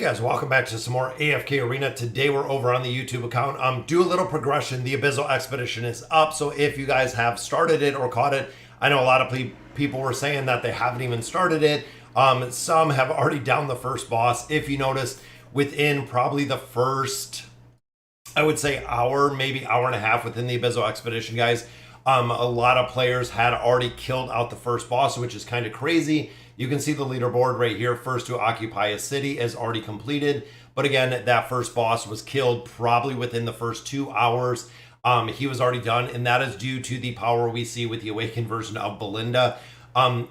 Guys, welcome back to some more AFK Arena. Today we're over on the YouTube account. Do a little progression. The Abyssal Expedition is up, so if you guys have started it or caught it, I know a lot of people were saying that they haven't even started it. Some have already downed the first boss. If you noticed, within probably the first, I would say hour, maybe hour and a half within the Abyssal Expedition, guys, a lot of players had already killed out the first boss, which is kind of crazy. You can see the leaderboard right here. First to occupy a city is already completed. But again, that first boss was killed probably within the first 2 hours. He was already done, and that is due to the power we see with the awakened version of Belinda.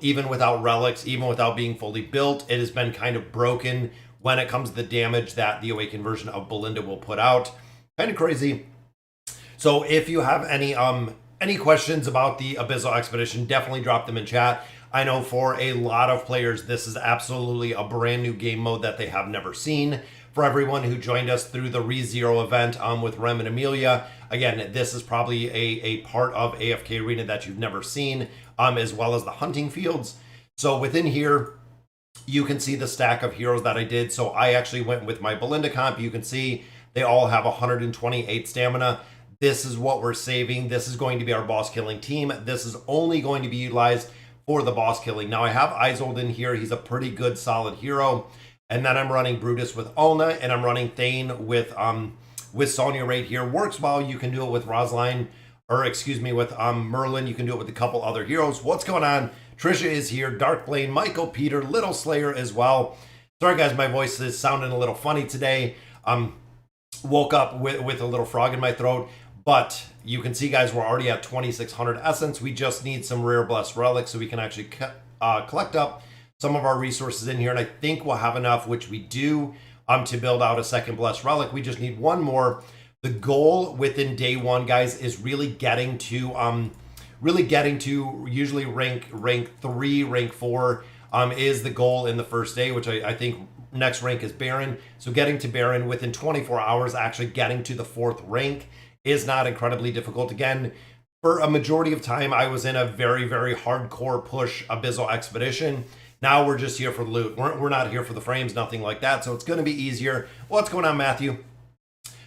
Even without relics, even without being fully built, it has been kind of broken when it comes to the damage that the awakened version of Belinda will put out. Kind of crazy. So if you have any questions about the Abyssal Expedition, definitely drop them in chat. I know for a lot of players, this is absolutely a brand new game mode that they have never seen. For everyone who joined us through the ReZero event with Rem and Amelia, again, this is probably a part of AFK Arena that you've never seen, as well as the hunting fields. So within here, you can see the stack of heroes that I did. So I actually went with my Belinda comp. You can see they all have 128 stamina. This is what we're saving. This is going to be our boss killing team. This is only going to be utilized for the boss killing. Now I have Isolde in here. He's a pretty good solid hero. And then I'm running Brutus with Ulna, and I'm running Thane with Sonya right here. Works well. You can do it with Rosalind, or excuse me, with Merlin. You can do it with a couple other heroes. What's going on? Trisha is here, Darkblade, Michael, Peter, Little Slayer as well. Sorry guys, my voice is sounding a little funny today. Woke up with a little frog in my throat. But you can see, guys, we're already at 2,600 essence. We just need some rare blessed relics so we can actually collect up some of our resources in here. And I think we'll have enough, which we do, to build out a second blessed relic. We just need one more. The goal within day one, guys, is really getting to usually rank 3, rank 4 is the goal in the first day, which I think next rank is Baron. So getting to Baron within 24 hours, actually getting to the 4th rank, is not incredibly difficult. Again, for a majority of time, I was in a very, very hardcore push Abyssal Expedition. Now we're just here for the loot. We're not here for the frames, nothing like that. So it's going to be easier. What's going on, Matthew?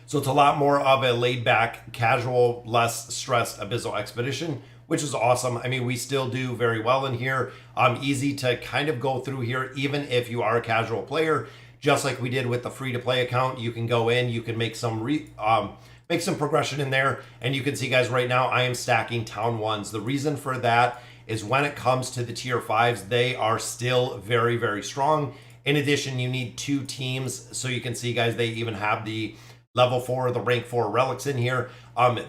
So it's a lot more of a laid-back, casual, less stressed Abyssal Expedition, which is awesome. I mean, we still do very well in here. Easy to kind of go through here, even if you are a casual player. Just like we did with the free-to-play account, you can go in, you can make some progression in there, and you can see, guys, right now I am stacking Town 1s. The reason for that is when it comes to the tier 5s, they are still very, very strong. In addition, you need 2 teams, so you can see, guys, they even have the level 4, the rank 4 relics in here.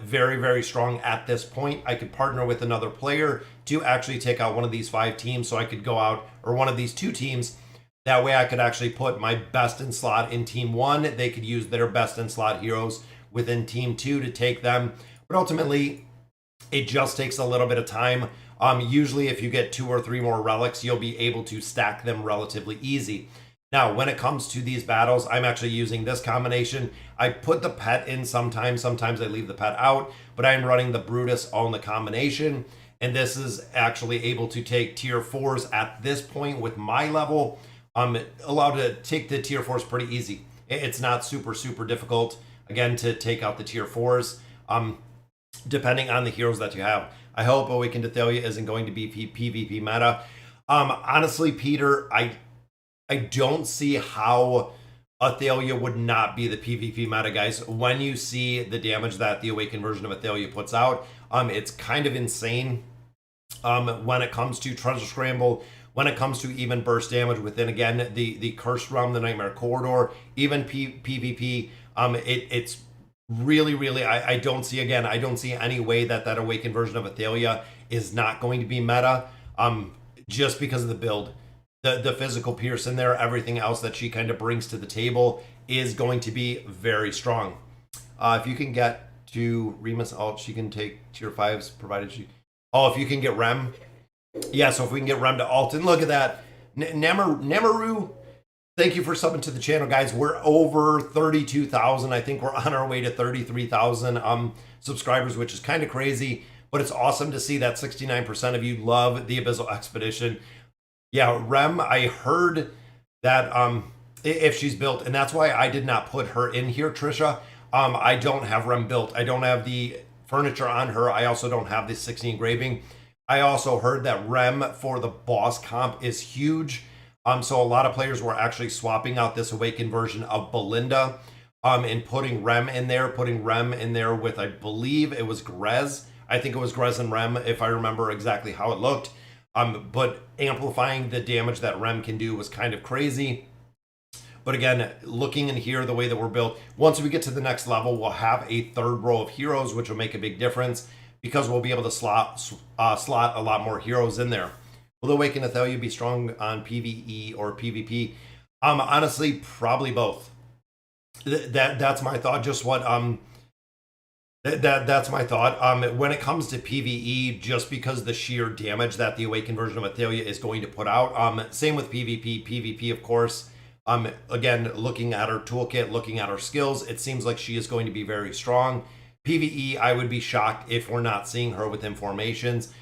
Very, very strong at this point. I could partner with another player to actually take out one of these 5 teams, so I could go out, or one of these 2 teams. That way I could actually put my best in slot in team 1. They could use their best in slot heroes within team 2 to take them. But ultimately, it just takes a little bit of time. Usually if you get 2 or 3 more relics, you'll be able to stack them relatively easy. Now, when it comes to these battles, I'm actually using this combination. I put the pet in sometimes I leave the pet out, but I'm running the Brutus on the combination. And this is actually able to take tier 4s at this point with my level. I'm allowed to take the tier 4s pretty easy. It's not super, super difficult, again, to take out the tier 4s, depending on the heroes that you have. I hope Awakened Athalia isn't going to be PvP meta. Honestly, Peter, I don't see how Athalia would not be the PvP meta, guys. When you see the damage that the Awakened version of Athalia puts out, it's kind of insane. When it comes to Treasure Scramble, when it comes to even burst damage within, again, the Cursed Realm, the Nightmare Corridor, even PvP, it's really, really, I don't see any way that Awakened version of Athalia is not going to be meta, just because of the build. The physical Pierce in there, everything else that she kind of brings to the table is going to be very strong. If you can get to Remus alt, she can take tier 5s, provided she... Oh, if you can get Rem. Yeah, so if we can get Rem to alt, and look at that. Nemaru, thank you for subbing to the channel, guys. We're over 32,000. I think we're on our way to 33,000 subscribers, which is kind of crazy, but it's awesome to see that 69% of you love the Abyssal Expedition. Yeah, Rem, I heard that if she's built, and that's why I did not put her in here, Trisha. I don't have Rem built. I don't have the furniture on her. I also don't have the 60 engraving. I also heard that Rem for the boss comp is huge. So a lot of players were actually swapping out this Awakened version of Belinda and putting Rem in there, with, I believe it was Grez. I think it was Grez and Rem, if I remember exactly how it looked. But amplifying the damage that Rem can do was kind of crazy. But again, looking in here, the way that we're built, once we get to the next level, we'll have a third row of heroes, which will make a big difference because we'll be able to slot a lot more heroes in there. Will the Awakened Athalia be strong on PvE or PvP? Honestly, probably both. That's my thought. Just what that's my thought. When it comes to PvE, just because the sheer damage that the Awakened version of Athalia is going to put out. Same with PvP. PvP, of course. Again, looking at her toolkit, looking at her skills, it seems like she is going to be very strong. PvE, I would be shocked if we're not seeing her within formations.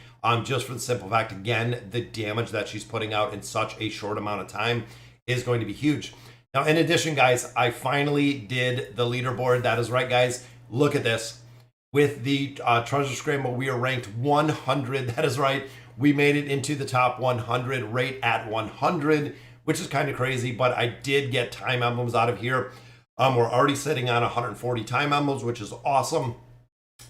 Just for the simple fact, again, the damage that she's putting out in such a short amount of time is going to be huge. Now, in addition, guys, I finally did the leaderboard. That is right, guys. Look at this. With the Treasure Scramble, we are ranked 100. That is right. We made it into the top 100, right at 100, which is kind of crazy, but I did get time emblems out of here. We're already sitting on 140 time emblems, which is awesome.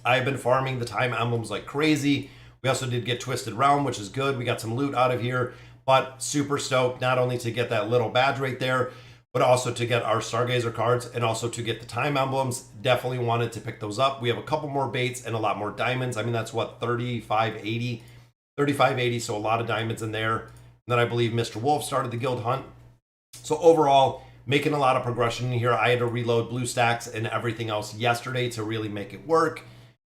I've been farming the time emblems like crazy. We also did get Twisted Realm, which is good. We got some loot out of here, but super stoked not only to get that little badge right there, but also to get our Stargazer cards and also to get the time emblems. Definitely wanted to pick those up. We have a couple more baits and a lot more diamonds. I mean, that's what, 3580, so a lot of diamonds in there. And then I believe Mr. Wolf started the guild hunt. So overall, making a lot of progression in here. I had to reload blue stacks and everything else yesterday to really make it work.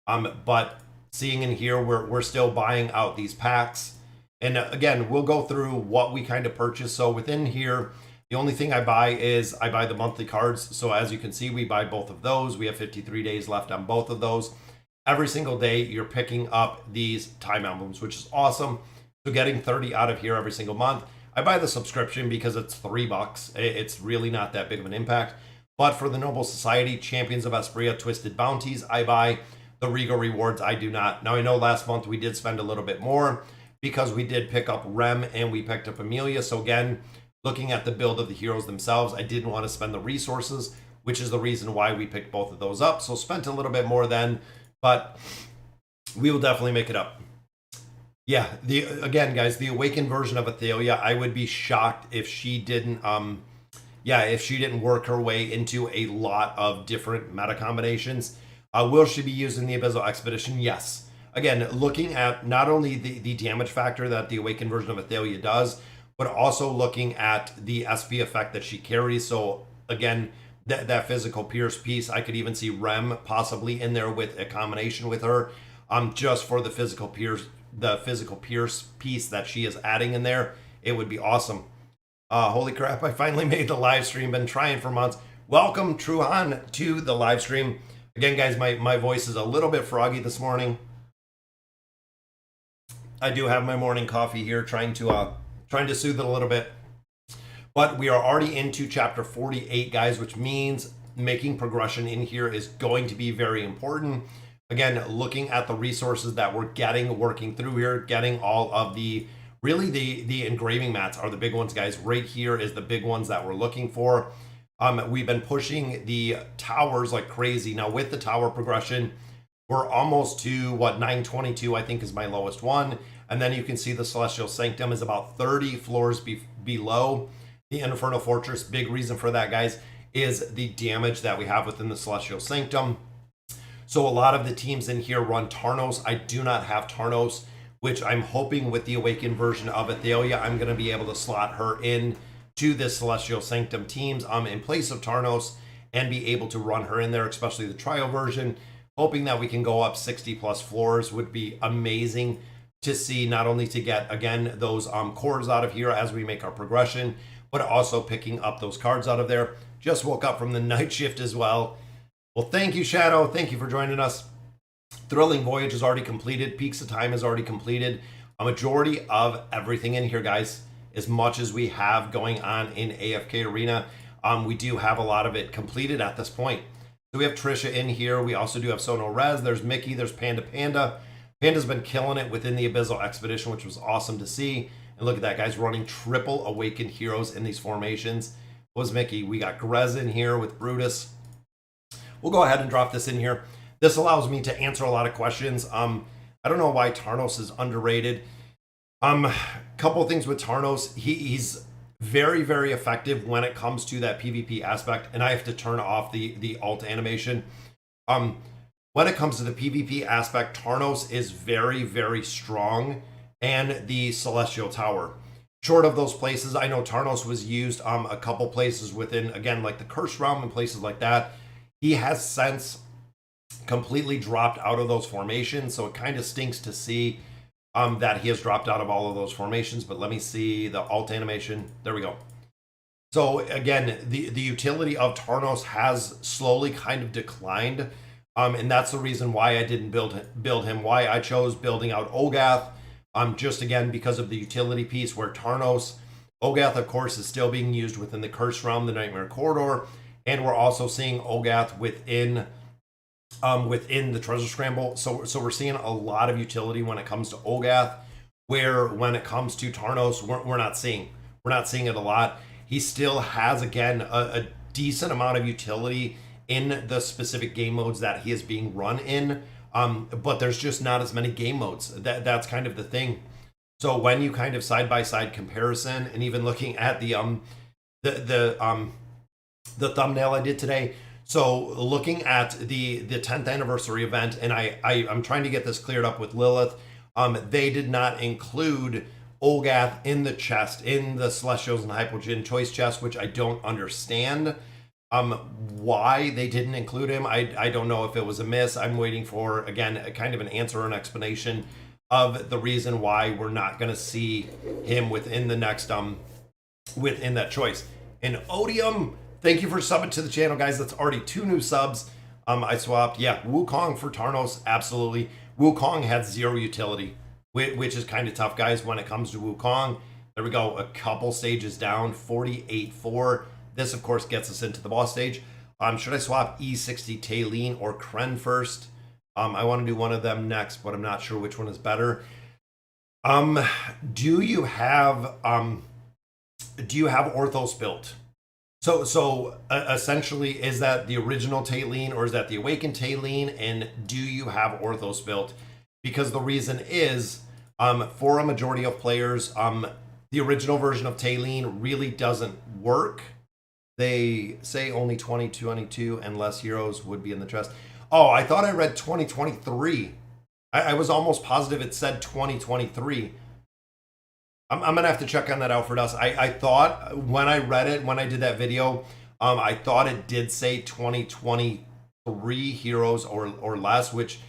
But seeing in here, we're still buying out these packs. And again, we'll go through what we kind of purchase. So within here, the only thing I buy is I buy the monthly cards. So as you can see, we buy both of those. We have 53 days left on both of those. Every single day, you're picking up these time emblems, which is awesome. So getting 30 out of here every single month. I buy the subscription because it's $3. It's really not that big of an impact. But for the Noble Society, Champions of Espria, Twisted Bounties, I buy. The Regal Rewards, I do not. Now, I know last month we did spend a little bit more because we did pick up Rem and we picked up Amelia. So again, looking at the build of the heroes themselves, I didn't want to spend the resources, which is the reason why we picked both of those up. So spent a little bit more then, but we will definitely make it up. Yeah, again, guys, the Awakened version of Athalia, I would be shocked if she didn't if she didn't work her way into a lot of different meta combinations. Will she be used in the Abyssal Expedition? Yes. Again, looking at not only the damage factor that the Awakened version of Athalia does, but also looking at the SP effect that she carries. So again, that physical pierce piece, I could even see Rem possibly in there with a combination with her, just for the physical pierce piece that she is adding in there. It would be awesome. Holy crap, I finally made the live stream. Been trying for months. Welcome, Truhan, to the live stream. Again, guys, my voice is a little bit froggy this morning. I do have my morning coffee here, trying to soothe it a little bit. But we are already into chapter 48, guys, which means making progression in here is going to be very important. Again, looking at the resources that we're getting, working through here, getting all of the engraving mats are the big ones, guys. Right here is the big ones that we're looking for. We've been pushing the towers like crazy. Now with the tower progression, we're almost to what, 922, I think is my lowest one. And then you can see the Celestial Sanctum is about 30 floors below the Infernal Fortress. Big reason for that, guys, is the damage that we have within the Celestial Sanctum. So a lot of the teams in here run Tarnos. I do not have Tarnos, which I'm hoping with the Awakened version of Athalia, I'm going to be able to slot her in to this Celestial Sanctum teams in place of Tarnos and be able to run her in there, especially the trial version. Hoping that we can go up 60 plus floors would be amazing to see, not only to get, again, those cores out of here as we make our progression, but also picking up those cards out of there. Just woke up from the night shift as well. Well, thank you, Shadow. Thank you for joining us. Thrilling Voyage is already completed. Peaks of Time is already completed. A majority of everything in here, guys, as much as we have going on in AFK Arena. we do have a lot of it completed at this point. So we have Trisha in here. We also do have Sono Rez. There's Mickey. There's Panda Panda. Panda's been killing it within the Abyssal Expedition, which was awesome to see. And look at that, guys, running triple Awakened Heroes in these formations. What was Mickey? We got Grez in here with Brutus. We'll go ahead and drop this in here. This allows me to answer a lot of questions. I don't know why Tarnos is underrated. Couple of things with Tarnos. He's very, very effective when it comes to that PvP aspect, and I have to turn off the alt animation. When it comes to the PvP aspect, Tarnos is very, very strong, and the Celestial Tower. Short of those places, I know Tarnos was used a couple places within, again, like the Curse Realm and places like that. He has since completely dropped out of those formations, so it kind of stinks to see that he has dropped out of all of those formations. But let me see the alt animation. There we go. So again, the utility of Tarnos has slowly kind of declined, and that's the reason why I didn't build him. Why I chose building out Ogath, just again because of the utility piece. Where Tarnos, Ogath of course is still being used within the Curse Realm, the Nightmare Corridor, and we're also seeing Ogath within the Treasure Scramble. So we're seeing a lot of utility when it comes to Ogath, where when it comes to Tarnos, we're not seeing it a lot. He still has, again, a decent amount of utility in the specific game modes that he is being run in, but there's just not as many game modes. That's kind of the thing. So when you kind of side-by-side comparison, and even looking at the thumbnail I did today, so looking at the 10th anniversary event, and I'm trying to get this cleared up with Lilith, they did not include Olgath in the chest, in the Celestials and Hypogean choice chest, which I don't understand why they didn't include him. I don't know if it was a miss. I'm waiting for, again, a kind of an answer or an explanation of the reason why we're not going to see him within the next, within that choice. And Odium, thank you for subbing to the channel, guys. That's already 2 new subs. I swapped, yeah, Wukong for Tarnos, absolutely. Wukong had 0 utility, which is kind of tough, guys, when it comes to Wukong. There we go, a couple stages down, 48-4. This, of course, gets us into the boss stage. Should I swap E60 Tailene or Kren first? I want to do one of them next, but I'm not sure which one is better. Do you have Orthos built? So essentially, is that the original Tailene or is that the Awakened Tailene? And do you have Orthos built? Because the reason is, for a majority of players, the original version of Tailene really doesn't work. They say only 2022 and less heroes would be in the chest. Oh, I thought I read 2023. I was almost positive it said 2023. I'm going to have to check on that out for us. I thought when I read it, when I did that video, I thought it did say 2023 heroes or less, which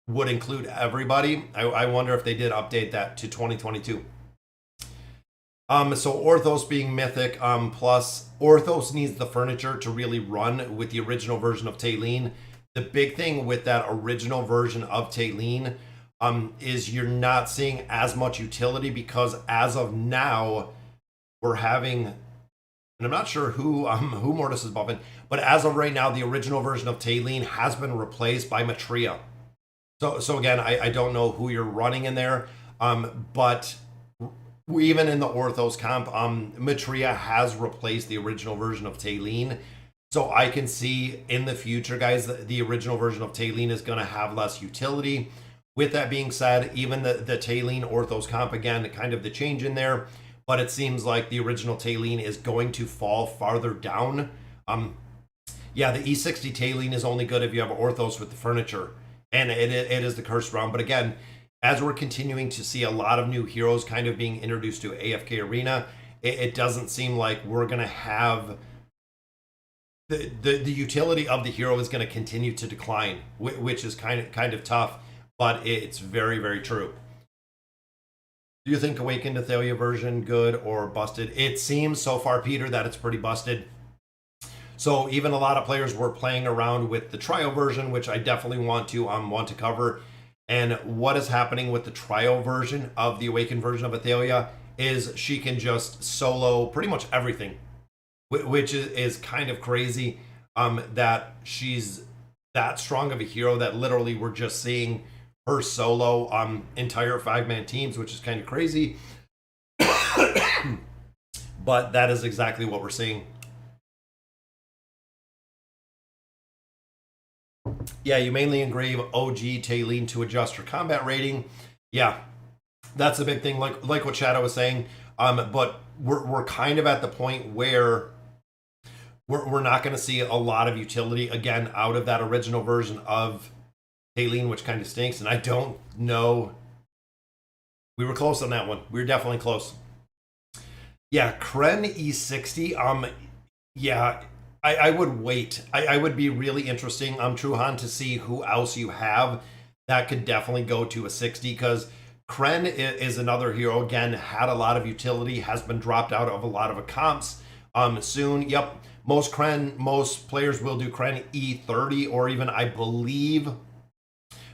would include everybody. I wonder if they did update that to 2022. So Orthos being mythic, plus Orthos needs the furniture to really run with the original version of Tailene. The big thing with that original version of Tailene is you're not seeing as much utility, because as of now we're having, and I'm not sure who Mortis is buffing, but as of right now the original version of Tailene has been replaced by Matria. So again, I don't know who you're running in there, but even in the Orthos comp, Matria has replaced the original version of Tailene. So I can see in the future, guys, the original version of Tailene is going to have less utility. With that being said, even the Tailene Orthos comp, again, kind of the change in there, but it seems like the original Tailene is going to fall farther down. Yeah, the E60 Tailene is only good if you have Orthos with the furniture, and it is the Cursed Realm. But again, as we're continuing to see a lot of new heroes kind of being introduced to AFK Arena, it doesn't seem like we're going to have the utility of the hero is going to continue to decline, which is kind of tough, but it's very, very true. Do you think Awakened Athalia version good or busted? It seems so far, Peter, that it's pretty busted. So even a lot of players were playing around with the trial version, which I definitely want to cover. And what is happening with the trial version of the Awakened version of Athalia is she can just solo pretty much everything. which is kind of crazy. That she's that strong of a hero that literally we're just seeing her solo entire 5-man teams, which is kind of crazy. But that is exactly what we're seeing. Yeah, you mainly engrave OG Taylene to adjust your combat rating. Yeah, that's a big thing, like what Shadow was saying. But we're kind of at the point where we're not going to see a lot of utility again out of that original version of Taylene, which kind of stinks. And I don't know. We were close on that one. We were definitely close. Yeah, Kren E60. Yeah, I would wait. I would be really interesting, Truhan, to see who else you have that could definitely go to a 60, because Kren is another hero, again, had a lot of utility, has been dropped out of a lot of comps soon. Yep, most players will do Kren E30, or even, I believe,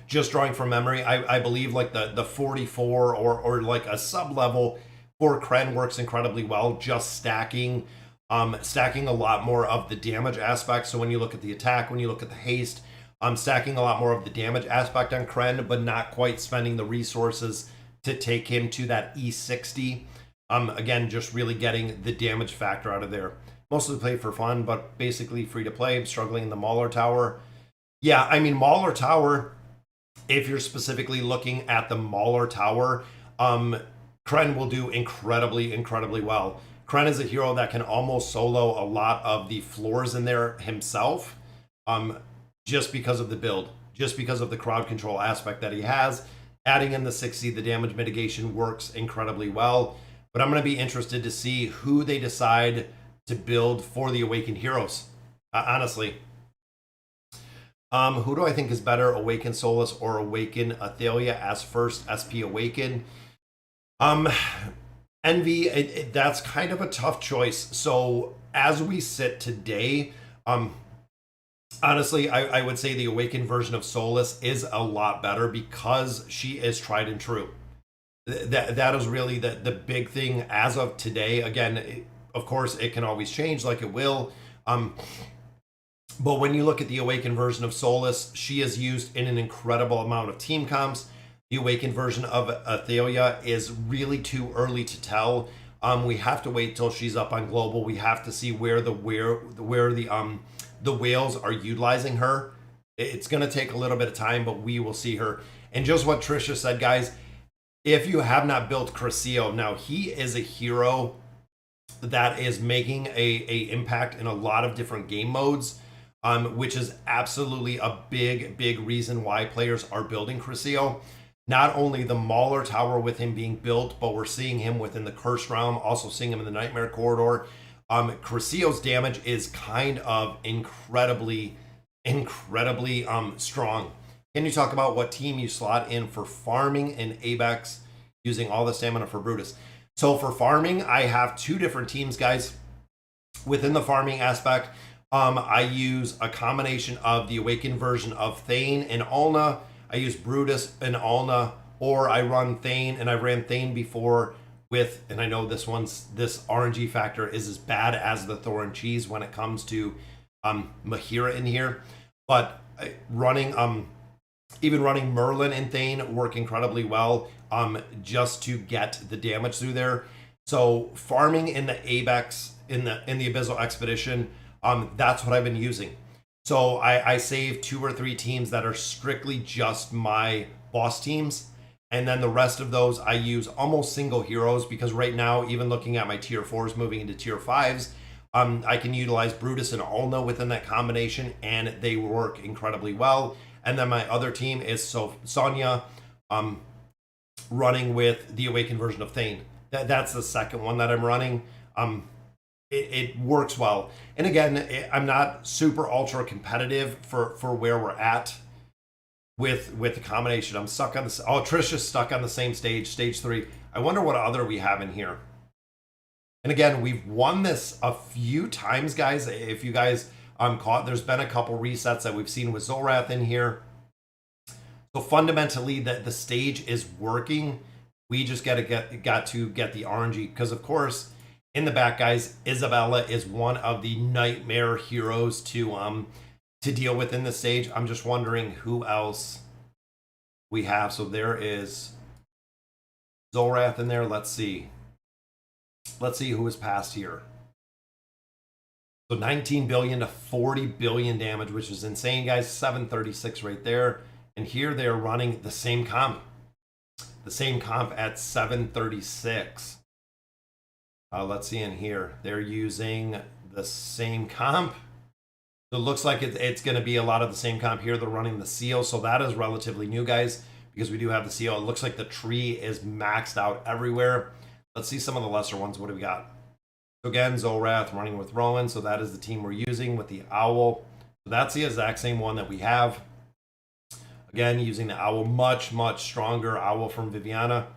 just drawing from memory, I believe like the 44 or like a sub level for Kren works incredibly well, just stacking a lot more of the damage aspect. So when you look at the attack, when you look at the haste, stacking a lot more of the damage aspect on Kren, but not quite spending the resources to take him to that E60. Again, just really getting the damage factor out of there. Mostly play for fun, but basically free to play. Struggling in the Mauler Tower. Yeah, I mean, Mauler Tower, if you're specifically looking at the Mauler Tower, Kren will do incredibly well. Kren is a hero that can almost solo a lot of the floors in there himself, just because of the build, just because of the crowd control aspect that he has. Adding in the 60, the damage mitigation works incredibly well. But I'm going to be interested to see who they decide to build for the Awakened Heroes, honestly. Who do I think is better, Awaken Solus or Awaken Athalia as first SP Awaken? Envy, that's kind of a tough choice. So as we sit today, honestly, I would say the Awakened version of Solus is a lot better because she is tried and true. That is really the big thing as of today. Again, of course, it can always change, like it will. But when you look at the Awakened version of Solus, she is used in an incredible amount of team comps. The Awakened version of Athalia is really too early to tell. We have to wait till she's up on global. We have to see where the whales are utilizing her. It's going to take a little bit of time, but we will see her. And just what Trisha said, guys, if you have not built Crescio, now he is a hero that is making a impact in a lot of different game modes, which is absolutely a big reason why players are building Crescio. Not only the Mauler Tower with him being built, but we're seeing him within the Cursed Realm, also seeing him in the Nightmare Corridor. Crescio's damage is kind of incredibly strong. Can you talk about what team you slot in for farming in Abex using all the stamina for Brutus? So for farming, I have two different teams, guys. Within the farming aspect, I use a combination of the Awakened version of Thane and Alna. I use Brutus and Alna, or I run Thane, and I ran Thane before with, and I know this RNG factor is as bad as the Thor and Cheese when it comes to Mahira in here, but even running Merlin and Thane work incredibly well, just to get the damage through there. So farming in the Abex, in the Abyssal Expedition, that's what I've been using. So I save 2 or 3 teams that are strictly just my boss teams. And then the rest of those, I use almost single heroes, because right now, even looking at my tier 4s moving into tier 5s, I can utilize Brutus and Alna within that combination, and they work incredibly well. And then my other team is Sonya, running with the Awakened version of Thane. That's the second one that I'm running. It works well. And again, I'm not super ultra competitive for where we're at with the combination. I'm stuck on this. Oh, Trisha's stuck on the same stage 3. I wonder what other we have in here. And again, we've won this a few times, guys. If you guys caught, there's been a couple resets that we've seen with Zorath in here. So fundamentally, the stage is working. We just got to get the RNG, because of course, In the back, guys, Isabella is one of the nightmare heroes to deal with in the stage. I'm just wondering who else we have. So there is Zolrath in there. Let's see. Let's see who is passed here. So 19 billion to 40 billion damage, which is insane, guys. 736 right there. And here they're running the same comp. The same comp at 736. Let's see in here. They're using the same comp. So it looks like it's going to be a lot of the same comp here. They're running the seal. So that is relatively new, guys, because we do have the seal. It looks like the tree is maxed out everywhere. Let's see some of the lesser ones. What do we got? So again, Zolrath running with Rowan. So that is the team we're using with the Owl. So that's the exact same one that we have. Again, using the Owl, much, much stronger Owl from Viviana.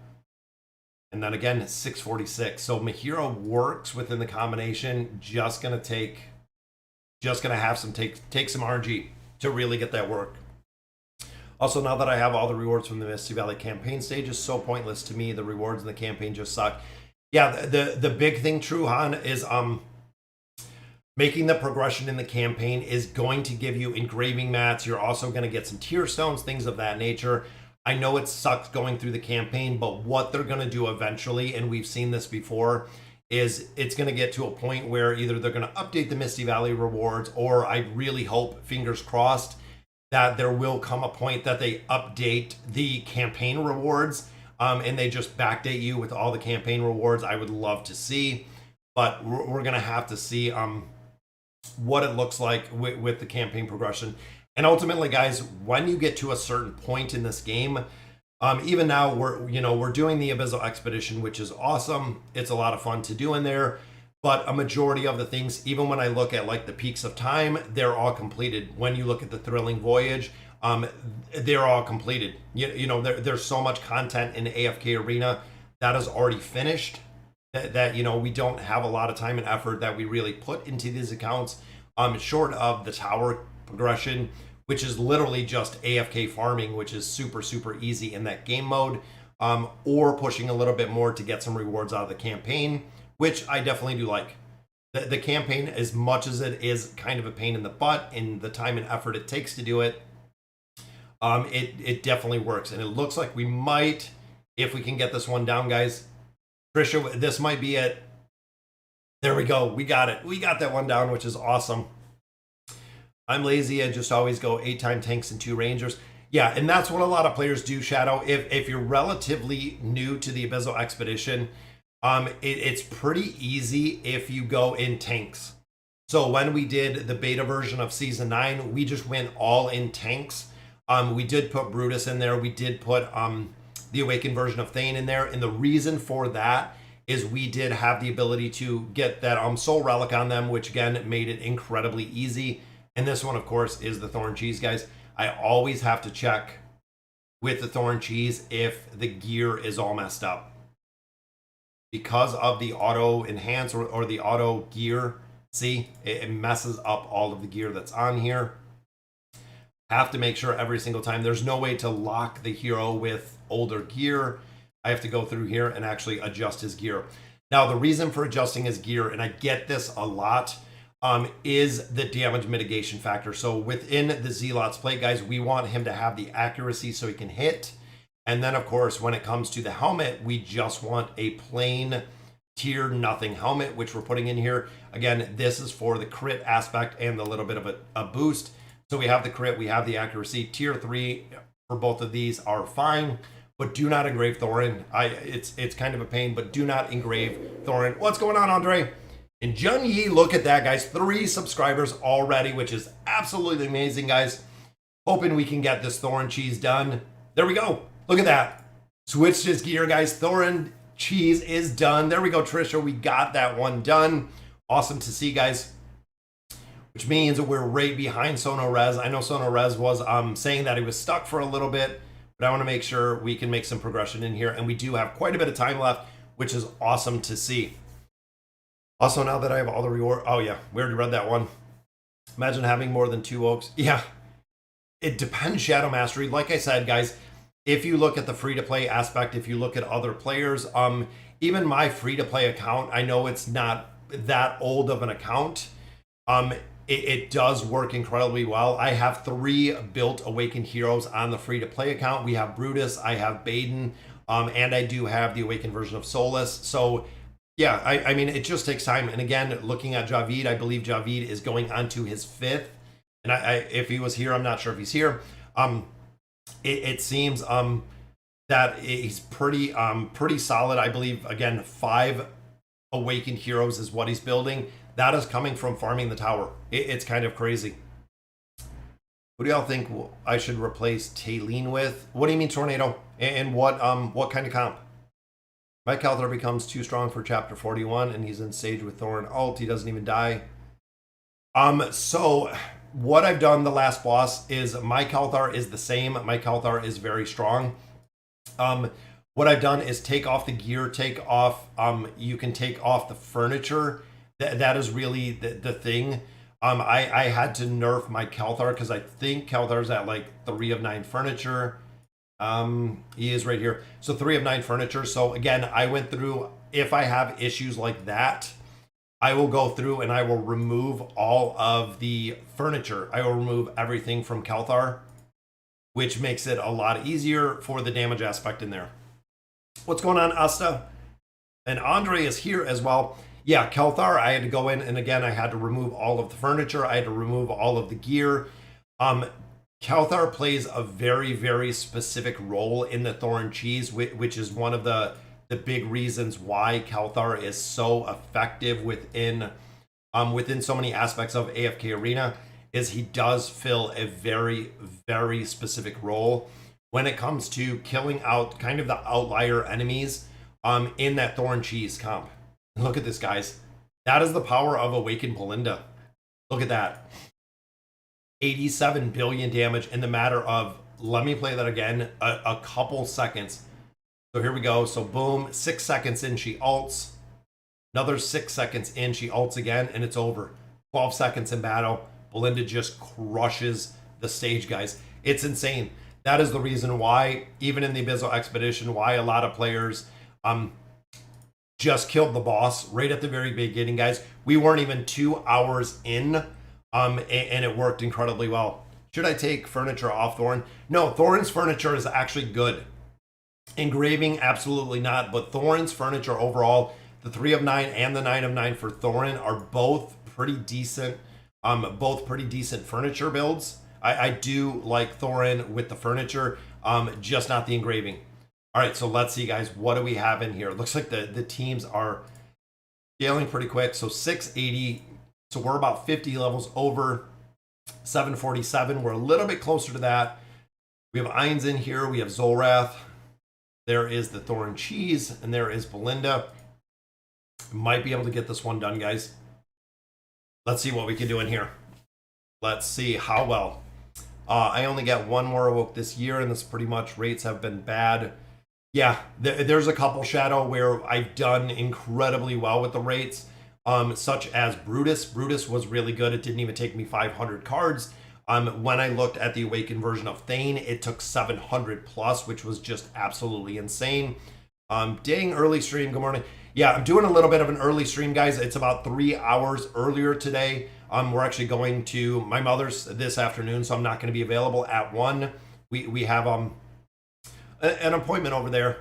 And then again, 646. So Mahiro works within the combination. Just gonna have some take some RNG to really get that work. Also, now that I have all the rewards from the Misty Valley campaign stage, is so pointless to me. The rewards in the campaign just suck. Yeah, the big thing, Truhan, is making the progression in the campaign is going to give you engraving mats. You're also going to get some tier stones, things of that nature. I know it sucks going through the campaign, but what they're going to do eventually, and we've seen this before, is it's going to get to a point where either they're going to update the Misty Valley rewards, or I really hope, fingers crossed, that there will come a point that they update the campaign rewards, and they just backdate you with all the campaign rewards. I would love to see, but we're going to have to see what it looks like with the campaign progression. And ultimately, guys, when you get to a certain point in this game, even now we're doing the Abyssal Expedition, which is awesome. It's a lot of fun to do in there. But a majority of the things, even when I look at like the peaks of time, they're all completed. When you look at the Thrilling Voyage, they're all completed. There's so much content in the AFK arena that is already finished that we don't have a lot of time and effort that we really put into these accounts, short of the tower progression, which is literally just AFK farming, which is super, super easy in that game mode, or pushing a little bit more to get some rewards out of the campaign, which I definitely do like. The campaign, as much as it is kind of a pain in the butt in the time and effort it takes to do it, it definitely works. And it looks like we might, if we can get this one down, guys. Trisha, this might be it. There we go. We got it. We got that one down, which is awesome. I'm lazy. I just always go 8-time tanks and 2 rangers. Yeah, and that's what a lot of players do, Shadow. If you're relatively new to the Abyssal Expedition, it's pretty easy if you go in tanks. So when we did the beta version of Season 9, we just went all in tanks. We did put Brutus in there. We did put the Awakened version of Thane in there. And the reason for that is we did have the ability to get that Soul Relic on them, which again made it incredibly easy. And this one, of course, is the Thorn Cheese, guys. I always have to check with the Thorn Cheese if the gear is all messed up. Because of the auto enhance or the auto gear, see, it messes up all of the gear that's on here. Have to make sure every single time. There's no way to lock the hero with older gear. I have to go through here and actually adjust his gear. Now, the reason for adjusting his gear, and I get this a lot, is the damage mitigation factor. So within the Zealot's plate, guys, we want him to have the accuracy so he can hit. And then, of course, when it comes to the helmet, we just want a plain tier nothing helmet, which we're putting in here. Again, this is for the crit aspect and a little bit of a boost. So we have the crit, we have the accuracy. Tier 3 for both of these are fine, but do not engrave Thorin. It's kind of a pain, but do not engrave Thorin. What's going on, Andre? And Jun Yi, look at that, guys. 3 subscribers already, which is absolutely amazing, guys. Hoping we can get this Thorin Cheese done. There we go. Look at that. Switched his gear, guys. Thorin Cheese is done. There we go, Trisha. We got that one done. Awesome to see, guys. Which means we're right behind Sono Rez. I know Sono Rez was saying that he was stuck for a little bit, but I want to make sure we can make some progression in here. And we do have quite a bit of time left, which is awesome to see. Also, now that I have all the reward, oh yeah, we already read that one. Imagine having more than 2 oaks. Yeah, it depends, Shadow Mastery. Like I said, guys, if you look at the free-to-play aspect, if you look at other players, even my free-to-play account, I know it's not that old of an account. It does work incredibly well. I have 3 built Awakened Heroes on the free-to-play account. We have Brutus, I have Baden, and I do have the Awakened version of Solus. So yeah, I mean, it just takes time. And again, looking at Javid, I believe Javid is going on to his 5th. And if he was here, I'm not sure if he's here. It seems that he's pretty solid. I believe, again, 5 Awakened Heroes is what he's building. That is coming from farming the tower. It's kind of crazy. Who do y'all think I should replace Taylene with? What do you mean, Tornado? And what kind of comp? My Calthar becomes too strong for chapter 41, and he's in stage with Thorin ult. He doesn't even die. So what I've done the last boss is my Calthar is the same. My Calthar is very strong. What I've done is take off the gear, take off, you can take off the furniture. That is really the thing. I had to nerf my Calthar because I think Calthar's at like 3 of 9 furniture. He is right here. So 3 of 9 furniture. So again, I went through, if I have issues like that, I will go through and I will remove all of the furniture. I will remove everything from Calthar, which makes it a lot easier for the damage aspect in there. What's going on, Asta? And Andre is here as well. Yeah, Calthar, I had to go in, and again, I had to remove all of the furniture. I had to remove all of the gear. Calthar plays a very, very specific role in the Thorin cheese, which is one of the big reasons why Calthar is so effective within so many aspects of AFK Arena, is he does fill a very, very specific role when it comes to killing out kind of the outlier enemies in that Thorin cheese comp. Look at this, guys. That is the power of Awakened Belinda. Look at that. 87 billion damage in the matter of, let me play that again, a couple seconds. So here we go. So boom, 6 seconds in, she ults. Another 6 seconds in, she ults again, and it's over. 12 seconds in battle. Belinda just crushes the stage, guys. It's insane. That is the reason why, even in the Abyssal Expedition, why a lot of players just killed the boss right at the very beginning, guys. We weren't even 2 hours in, and it worked incredibly well. Should I take furniture off Thorin? No, Thorin's furniture is actually good. Engraving, absolutely not. But Thorin's furniture overall, the 3 of 9 and the 9 of 9 for Thorin are both pretty decent. Both pretty decent furniture builds. I do like Thorin with the furniture, just not the engraving. All right, so let's see, guys. What do we have in here? It looks like the teams are scaling pretty quick. So 680. So we're about 50 levels over. 747. We're a little bit closer to that. We have Ainz in here. We have Zolrath. There is the Thorin cheese, and there is Belinda. Might be able to get this one done, guys. Let's see what we can do in here. Let's see how well. I only got 1 more Awoke this year, and this pretty much rates have been bad. Yeah, there's a couple Shadow where I've done incredibly well with the rates, such as Brutus. Brutus was really good. It didn't even take me 500 cards. When I looked at the Awakened version of Thane, it took 700 plus, which was just absolutely insane. Dang, early stream. Good morning. Yeah, I'm doing a little bit of an early stream, guys. It's about 3 hours earlier today. We're actually going to my mother's this afternoon, so I'm not going to be available at 1. We have an appointment over there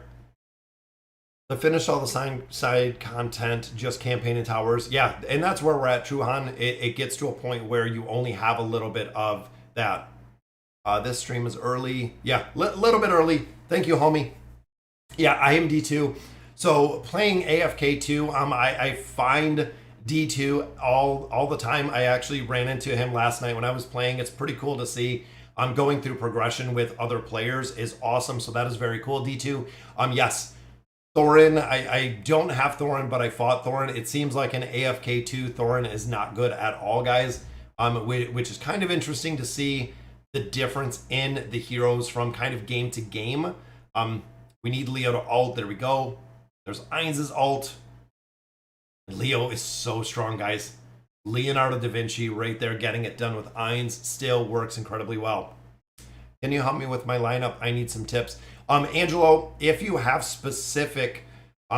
to finish all the side content, just campaign and towers. Yeah, and that's where we're at, Truhan. It gets to a point where you only have a little bit of that. This stream is early. Yeah, little bit early. Thank you, homie. Yeah, I am D2. So playing AFK 2, I find D2 all the time. I actually ran into him last night when I was playing. It's pretty cool to see. Going through progression with other players is awesome. So that is very cool. D2. Yes. Thorin, I don't have Thorin, but I fought Thorin. It seems like an AFK 2 Thorin is not good at all, guys. Which is kind of interesting to see the difference in the heroes from kind of game to game. We need Leo to ult. There we go. There's Ainz's ult. Leo is so strong, guys. Leonardo da Vinci right there getting it done with Ainz still works incredibly well. Can you help me with my lineup? I need some tips. Angelo, if you have specific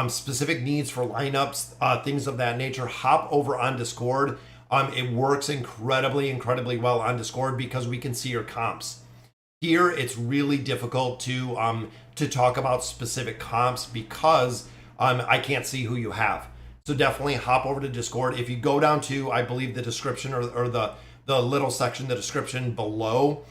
specific needs for lineups, things of that nature, hop over on Discord. It works incredibly well on Discord because we can see your comps. Here, it's really difficult to talk about specific comps because I can't see who you have. So definitely hop over to Discord. If you go down to, I believe, the description or the little section, the description below,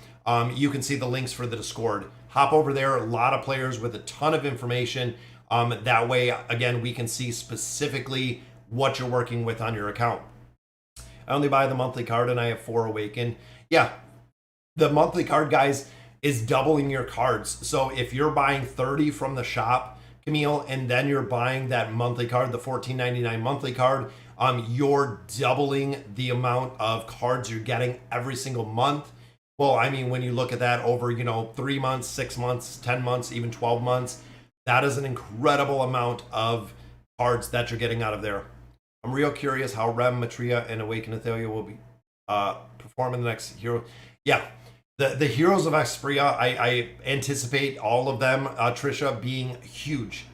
you can see the links for the Discord. Hop over there. A lot of players with a ton of information. That way, again, we can see specifically what you're working with on your account. I only buy the monthly card and I have 4 Awaken. Yeah, the monthly card, guys, is doubling your cards. So if you're buying 30 from the shop, Camille, and then you're buying that monthly card, the $14.99 monthly card, you're doubling the amount of cards you're getting every single month. Well, I mean, when you look at that over, 3 months, 6 months, 10 months, even 12 months, that is an incredible amount of cards that you're getting out of there. I'm real curious how Rem, Matria, and Awaken Athalia will be performing the next hero. Yeah, the Heroes of Xperia, I anticipate all of them, Trisha, being huge.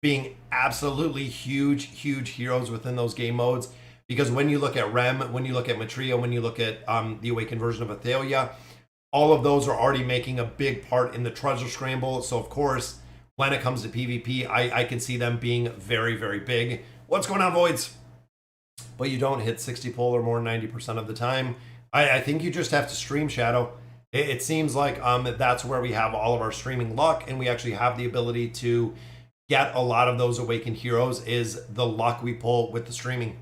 Being absolutely huge heroes within those game modes. Because when you look at Rem, when you look at Matria, when you look at the Awakened version of Athalia, all of those are already making a big part in the treasure scramble. So, of course, when it comes to PvP, I can see them being very big. What's going on, Voids? But you don't hit 60 pull or more 90% of the time. I think you just have to stream Shadow. It seems like that's where we have all of our streaming luck, and we actually have the ability to get a lot of those Awakened heroes is the luck we pull with the streaming.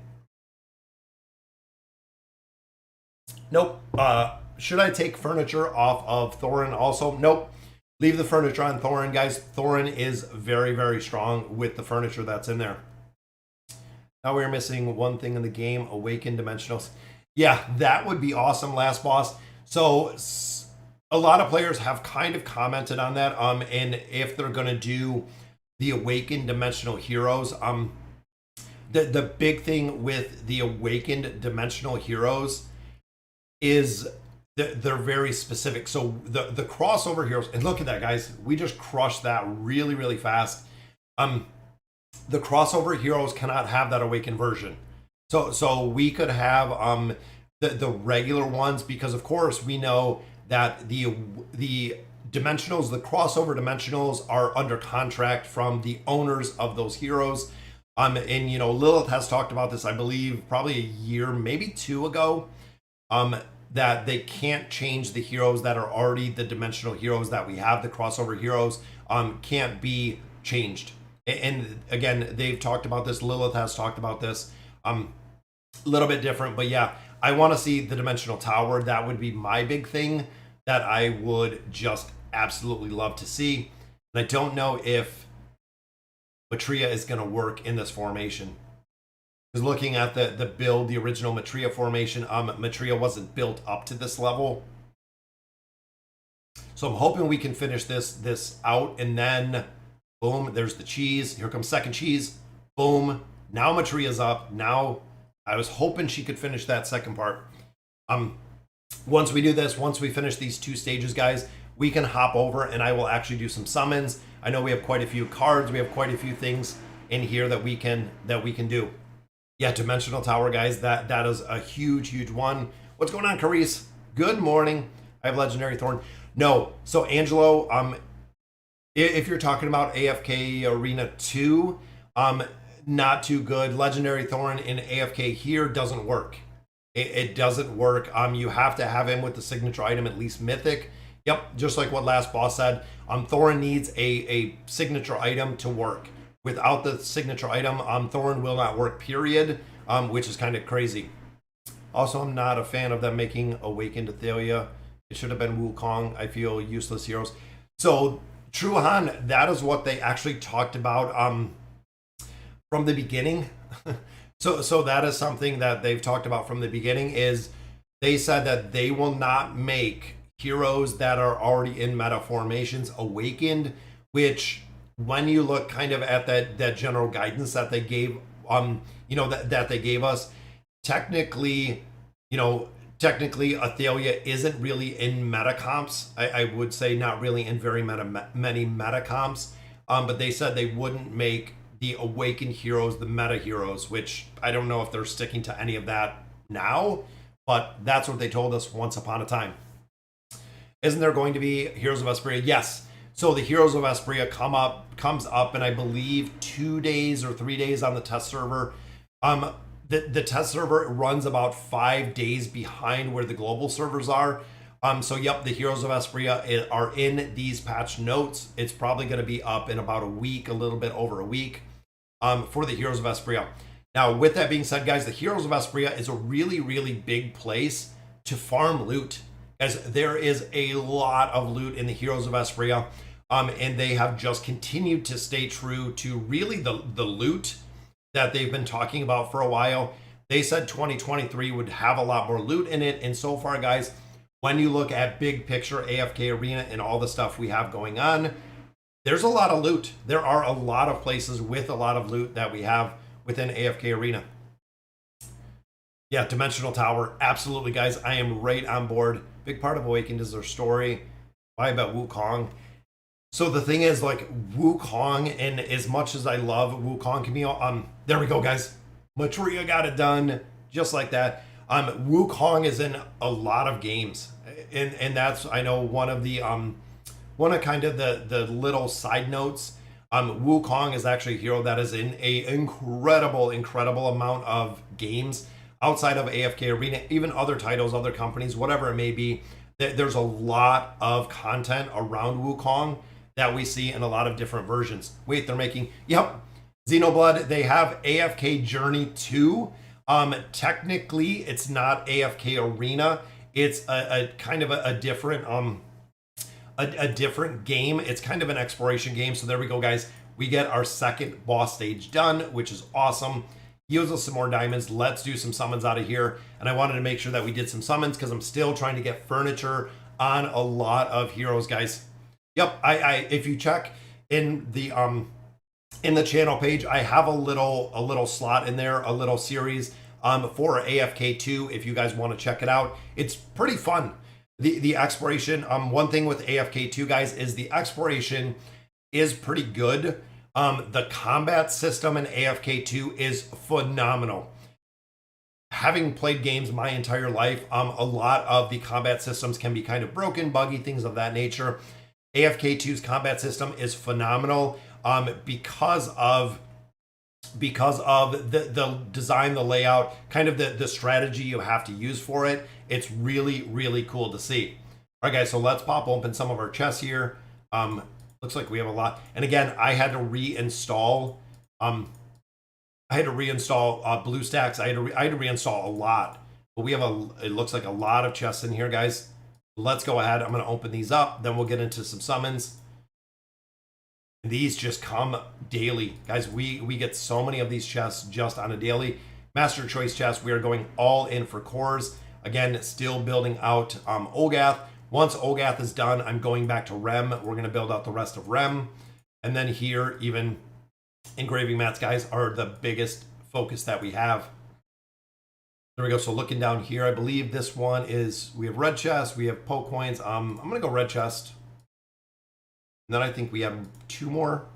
Nope. Should I take furniture off of Thorin also? Nope. Leave the furniture on Thorin, guys. Thorin is very strong with the furniture that's in there. Now we're missing one thing in the game, Awakened Dimensionals. Yeah, that would be awesome, Last Boss. So a lot of players have kind of commented on that. And if they're going to do the Awakened Dimensional Heroes, the big thing with the Awakened Dimensional Heroes is they're very specific. So the crossover heroes, and look at that, guys, we just crushed that really fast. The crossover heroes cannot have that Awakened version. So we could have the regular ones, because of course we know that the dimensionals, the crossover dimensionals, are under contract from the owners of those heroes. And Lilith has talked about this, I believe, probably a year, maybe 2 ago. That they can't change the heroes that are already the dimensional heroes that we have. The crossover heroes can't be changed. And again, they've talked about this. Lilith has talked about this. A little bit different, but yeah, I want to see the Dimensional Tower. That would be my big thing that I would just absolutely love to see. And I don't know if Matria is going to work in this formation. Because looking at the build, the original Matria formation, Matria wasn't built up to this level. So I'm hoping we can finish this out, and then boom, there's the cheese. Here comes second cheese. Boom. Now Matria's up. Now I was hoping she could finish that second part. Once we do this, once we finish these 2 stages, guys, we can hop over and I will actually do some summons. I know we have quite a few cards. We have quite a few things in here that we can do. Yeah, Dimensional Tower, guys, that is a huge one. What's going on, Carice? Good morning. I have Legendary Thorn. No, so Angelo, if you're talking about AFK Arena 2, not too good. Legendary Thorn in AFK here doesn't work. It doesn't work. You have to have him with the signature item, at least Mythic. Yep, just like what Last Boss said. Thorin needs a signature item to work. Without the signature item, Thorin will not work, period, which is kind of crazy. Also, I'm not a fan of them making Awakened Athalia. It should have been Wukong. I feel useless heroes. So, Truhan, that is what they actually talked about from the beginning. So that is something that they've talked about from the beginning, is they said that they will not make heroes that are already in meta formations Awakened, which when you look kind of at that general guidance that they gave, that they gave us, technically Athalia isn't really in meta comps. I would say not really in very many meta comps. But they said they wouldn't make the awakened heroes, the meta heroes, which I don't know if they're sticking to any of that now, but that's what they told us once upon a time. Isn't there going to be Heroes of Espria? Yes. So the Heroes of Espria comes up in, I believe, 2 days or 3 days on the test server. The test server runs about 5 days behind where the global servers are. So yep, the Heroes of Espria are in these patch notes. It's probably going to be up in about a week, a little bit over a week, for the Heroes of Espria. Now, with that being said, guys, the Heroes of Espria is a really, really big place to farm loot, as there is a lot of loot in the Heroes of Espria, and they have just continued to stay true to really the loot that they've been talking about for a while. They said 2023 would have a lot more loot in it, and so far, guys, when you look at big picture AFK Arena and all the stuff we have going on, there's a lot of loot. There are a lot of places with a lot of loot that we have within AFK Arena. Yeah, Dimensional Tower, absolutely, guys. I am right on board. Big part of Awakened is their story. Why about Wukong? So the thing is, like, Wukong, and as much as I love Wukong, Camille, there we go, guys. Matria got it done, just like that. Wukong is in a lot of games, and that's, I know, one of kind of the little side notes. Wukong is actually a hero that is in a incredible amount of games outside of AFK Arena, even other titles, other companies, whatever it may be. There's a lot of content around Wukong that we see in a lot of different versions. Wait, they're making, yep, Xenoblood, they have AFK Journey 2. Technically, it's not AFK Arena. It's a kind of a different a different game. It's kind of an exploration game. So there we go, guys. We get our second boss stage done, which is awesome. Yields us some more diamonds. Let's do some summons out of here. And I wanted to make sure that we did some summons because I'm still trying to get furniture on a lot of heroes, guys. Yep, I if you check in the channel page, I have a little slot in there, a little series for AFK 2 if you guys want to check it out. It's pretty fun. The exploration, one thing with AFK 2, guys, is the exploration is pretty good. The combat system in AFK 2 is phenomenal. Having played games my entire life, a lot of the combat systems can be kind of broken, buggy, things of that nature. AFK 2's combat system is phenomenal because of the design, the layout, kind of the strategy you have to use for it. It's really cool to see. All right, guys, so let's pop open some of our chests here. Looks like we have a lot. And again, I had to reinstall BlueStacks. I had to reinstall a lot. But we have it looks like a lot of chests in here, guys. Let's go ahead. I'm going to open these up. Then we'll get into some summons. These just come daily. Guys, we get so many of these chests just on a daily. Master Choice chests, we are going all in for cores. Again, still building out Olgath. Once Olgath is done, I'm going back to Rem. We're going to build out the rest of Rem. And then here, even engraving mats, guys, are the biggest focus that we have. There we go. So looking down here, I believe this one is, we have red chest, we have poke coins. I'm going to go red chest. And then I think we have 2 more.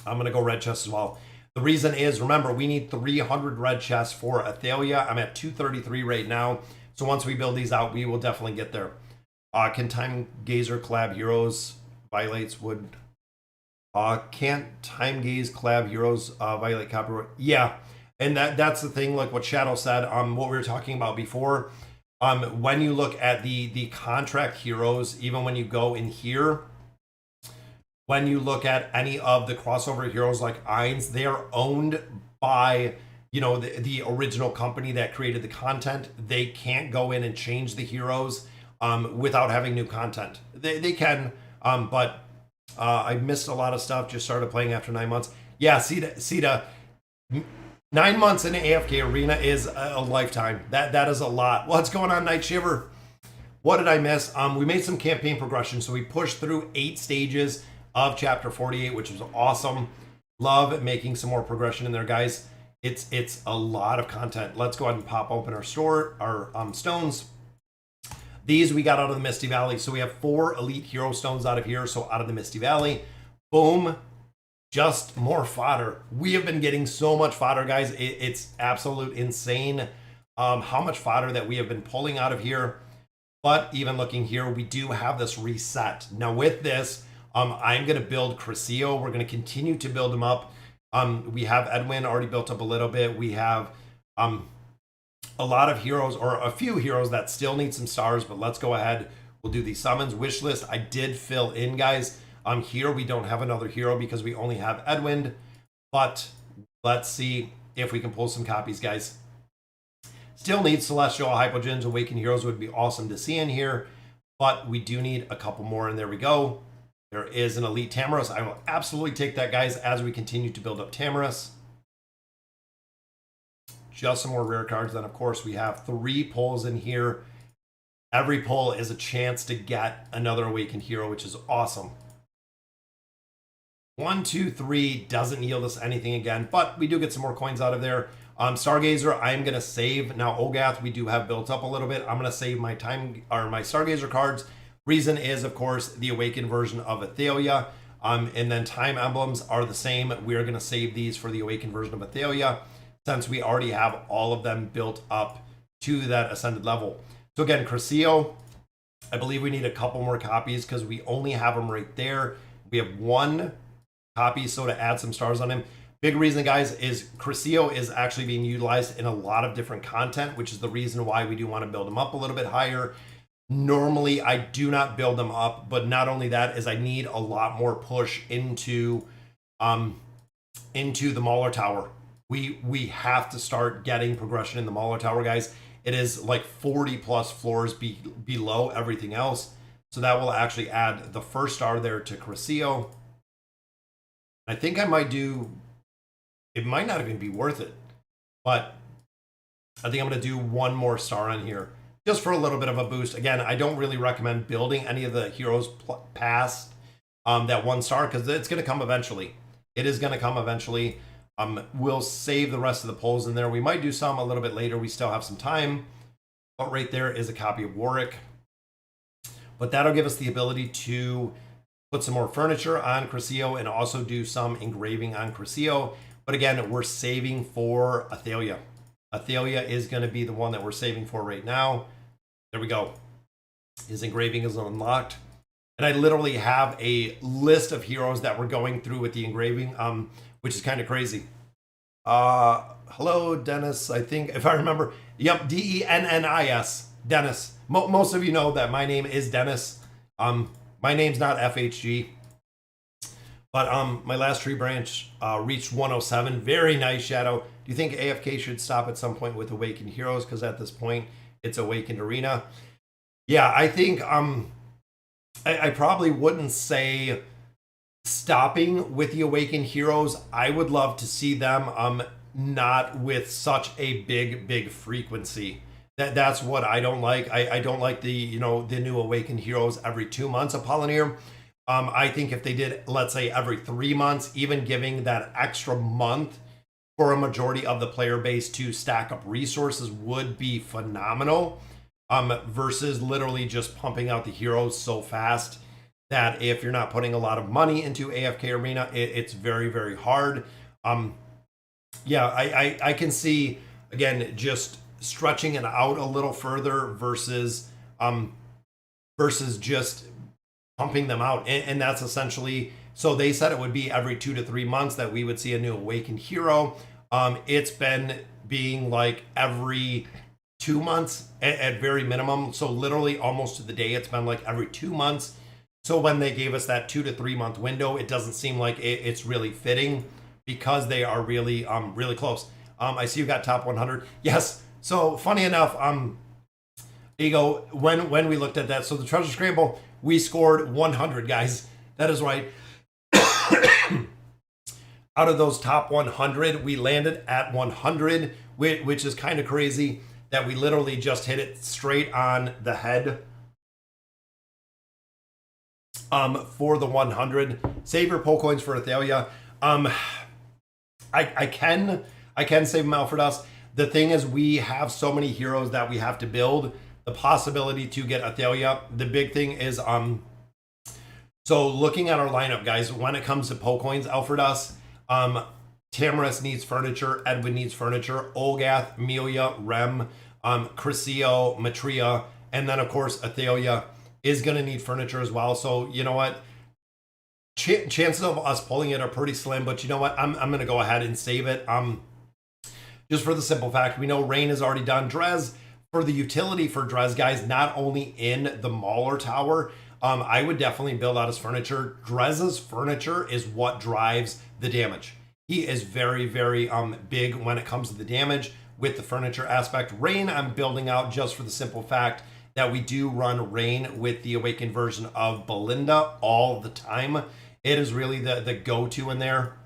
I'm going to go red chest as well. The reason is, remember, we need 300 red chests for Athalia. I'm at 233 right now. So once we build these out, we will definitely get there. Can Time Gazer collab heroes violates would... can't Time Gaze collab heroes violate copyright? Yeah. And that's the thing, like what Shadow said, what we were talking about before. When you look at the contract heroes, even when you go in here, when you look at any of the crossover heroes like Ainz, they are owned by, you know, the original company that created the content. They can't go in and change the heroes without having new content. They can, but I missed a lot of stuff. Just started playing after 9 months. Yeah, Sita, 9 months in the AFK Arena is a lifetime. That is a lot. What's going on, Night Shiver? What did I miss? We made some campaign progression, so we pushed through 8 stages of chapter 48, which was awesome. Love making some more progression in there, guys. It's a lot of content. Let's go ahead and pop open our store, our stones. These we got out of the Misty Valley. So we have 4 elite hero stones out of here. So out of the Misty Valley, boom. just more fodder. We have been getting so much fodder, guys. It's absolute insane how much fodder that we have been pulling out of here. But even looking here, we do have this reset. Now with this, I'm going to build Crescio. We're going to continue to build him up. We have Edwin already built up a little bit. We have a lot of heroes, or a few heroes that still need some stars, but let's go ahead. We'll do the summons wish list. I did fill in, guys. Here we don't have another hero because we only have Edwin, but let's see if we can pull some copies, guys. Still need Celestial Hypogeans. Awakened Heroes would be awesome to see in here, but we do need a couple more, and there we go. There is an Elite Tamarass. I will absolutely take that, guys, as we continue to build up Tamarass. Just some more rare cards. Then, of course, we have 3 pulls in here. Every pull is a chance to get another Awakened Hero, which is awesome. 1, 2, 3 doesn't yield us anything again, but we do get some more coins out of there. Stargazer, I'm going to save. Now, Olgath, we do have built up a little bit. I'm going to save my my Stargazer cards. Reason is, of course, the Awakened version of Athalia. And then Time Emblems are the same. We are going to save these for the Awakened version of Athalia, since we already have all of them built up to that Ascended level. So again, Crescio, I believe we need a couple more copies because we only have them right there. We have 1 copy, so to add some stars on him. Big reason, guys, is Crescio is actually being utilized in a lot of different content, which is the reason why we do want to build him up a little bit higher. Normally, I do not build them up, but not only that is I need a lot more push into the Mauler Tower. We have to start getting progression in the Mauler Tower, guys. It is like 40 plus floors below everything else. So that will actually add the first star there to Crescio. I think I might do, it might not even be worth it, but I think I'm going to do 1 more star on here just for a little bit of a boost. Again, I don't really recommend building any of the heroes past that 1 star because it's going to come eventually. It is going to come eventually. We'll save the rest of the pulls in there. We might do some a little bit later. We still have some time. But right there is a copy of Warwick. But that'll give us the ability to put some more furniture on Crescio and also do some engraving on Crescio. But again, we're saving for Athalia. Athalia is going to be the one that we're saving for right now. There we go. His engraving is unlocked. And I literally have a list of heroes that we're going through with the engraving, which is kind of crazy. Hello, Dennis. I think, if I remember, yep, Dennis. Dennis. Most of you know that my name is Dennis. My name's not FHG. But my last tree branch reached 107. Very nice, Shadow. Do you think AFK should stop at some point with Awakened Heroes? Because at this point, it's Awakened Arena. Yeah, I think I probably wouldn't say stopping with the Awakened Heroes. I would love to see them not with such a big frequency. That's what I don't like. I don't like the the new Awakened Heroes every 2 months, Apollinaire. I think if they did, let's say, every 3 months, even giving that extra month for a majority of the player base to stack up resources would be phenomenal. Versus literally just pumping out the heroes so fast that if you're not putting a lot of money into AFK Arena, it's very hard. Yeah, I can see, again, just stretching it out a little further versus just pumping them out. And that's essentially, so they said it would be every 2 to 3 months that we would see a new Awakened Hero. It's been being like every 2 months at very minimum. So literally almost to the day, it's been like every 2 months. So when they gave us that 2 to 3 month window, it doesn't seem like it's really fitting because they are really close. I see you got top 100. Yes. So funny enough, there you go. When we looked at that, so the Treasure Scramble, we scored 100, guys. That is right. Out of those top 100, we landed at 100, which is kind of crazy that we literally just hit it straight on the head for the 100. Save your pull coins for Athalia. I can save them out for us. The thing is, we have so many heroes that we have to build. The possibility to get Athalia. The big thing is So looking at our lineup, guys, when it comes to Pocoins, Alfredas, Tamaris needs furniture, Edwin needs furniture, Olgath, Amelia, Rem, Crisio, Matria, and then of course Athelia is going to need furniture as well. So you know what? Chances of us pulling it are pretty slim, but you know what? I'm going to go ahead and save it. Just for the simple fact, we know Rain is already done. Drez, for the utility for Drez, guys, not only in the Mauler Tower, I would definitely build out his furniture. Drez's furniture is what drives the damage. He is very, very big when it comes to the damage with the furniture aspect. Rain, I'm building out just for the simple fact that we do run Rain with the Awakened version of Belinda all the time. It is really the go-to in there.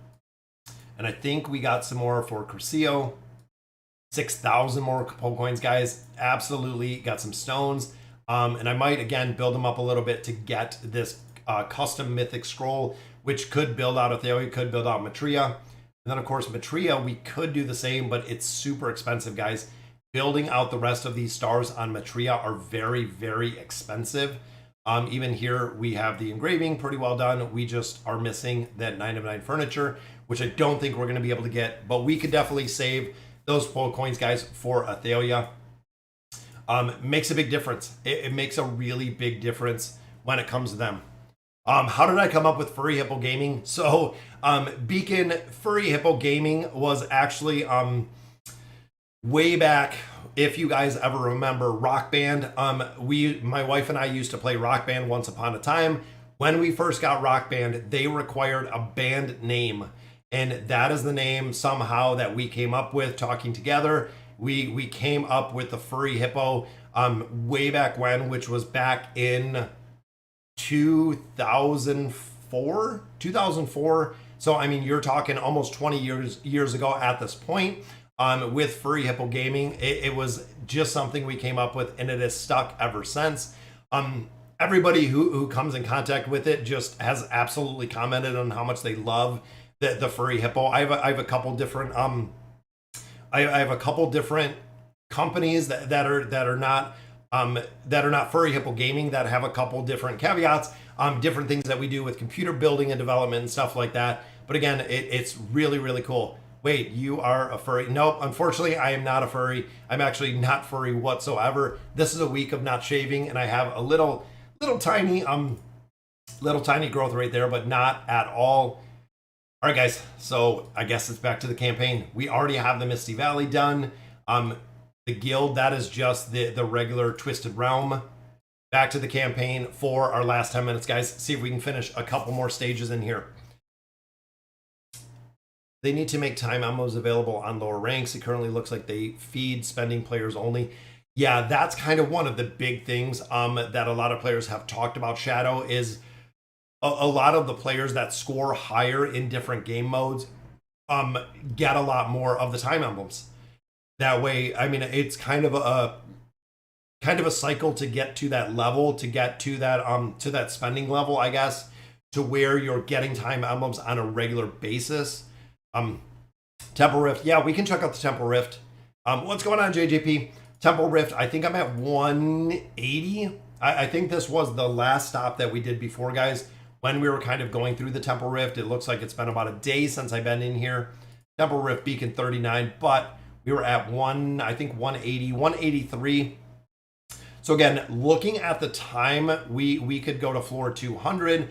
And I think we got some more for Crisio. 6,000 more Pocoins, guys. Absolutely got some stones. And I might, again, build them up a little bit to get this custom mythic scroll, which could build out Athelia, could build out Matria. And then, of course, Matria, we could do the same, but it's super expensive, guys. Building out the rest of these stars on Matria are very, very expensive. Even here, we have the engraving pretty well done. We just are missing that 9 of 9 furniture, which I don't think we're going to be able to get, but we could definitely save those Pocoins, guys, for Athelia. Makes a big difference. It makes a really big difference when it comes to them. How did I come up with Furry Hippo Gaming? So, Beacon Furry Hippo Gaming was actually way back, if you guys ever remember Rock Band. My wife and I used to play Rock Band once upon a time. When we first got Rock Band, they required a band name. And that is the name somehow that we came up with talking together. We came up with the Furry Hippo way back when, which was back in 2004. So I mean, you're talking almost 20 years ago at this point. With Furry Hippo Gaming, it was just something we came up with, and it has stuck ever since. Everybody who comes in contact with it just has absolutely commented on how much they love the Furry Hippo. I have a couple different I have a couple different companies that are not Furry Hippo Gaming, that have a couple different caveats, different things that we do with computer building and development and stuff like that. But again, it's really, really cool. Wait, you are a furry? Nope, unfortunately, I am not a furry. I'm actually not furry whatsoever. This is a week of not shaving, and I have a little tiny growth right there, but not at all. All right, guys, so I guess it's back to the campaign. We already have the Misty Valley done. The guild, that is just the regular Twisted Realm. Back to the campaign for our last 10 minutes, guys. See if we can finish a couple more stages in here. They need to make time ammos available on lower ranks. It currently looks like they feed spending players only. Yeah, that's kind of one of the big things that a lot of players have talked about, Shadow, is a lot of the players that score higher in different game modes get a lot more of the time emblems. That way, I mean, it's kind of a cycle to get to that level, to get to that spending level, I guess, to where you're getting time emblems on a regular basis. Temple Rift, yeah, we can check out the Temple Rift. What's going on, JJP? Temple Rift, I think I'm at 180. I think this was the last stop that we did before, guys. When we were kind of going through the Temple Rift, it looks like it's been about a day since I've been in here. Temple Rift Beacon 39, but we were at 180, 183. So again, looking at the time, we could go to floor 200.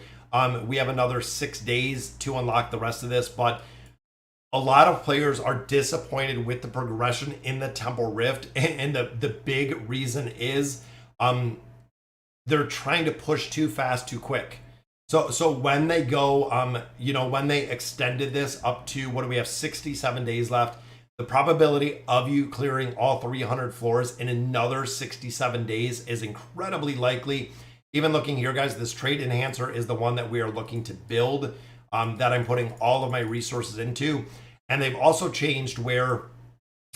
We have another 6 days to unlock the rest of this, but a lot of players are disappointed with the progression in the Temple Rift, and the big reason is they're trying to push too fast, too quick. So when they go, when they extended this up to, what do we have, 67 days left, the probability of you clearing all 300 floors in another 67 days is incredibly likely. Even looking here, guys, this trade enhancer is the one that we are looking to build, that I'm putting all of my resources into. And they've also changed where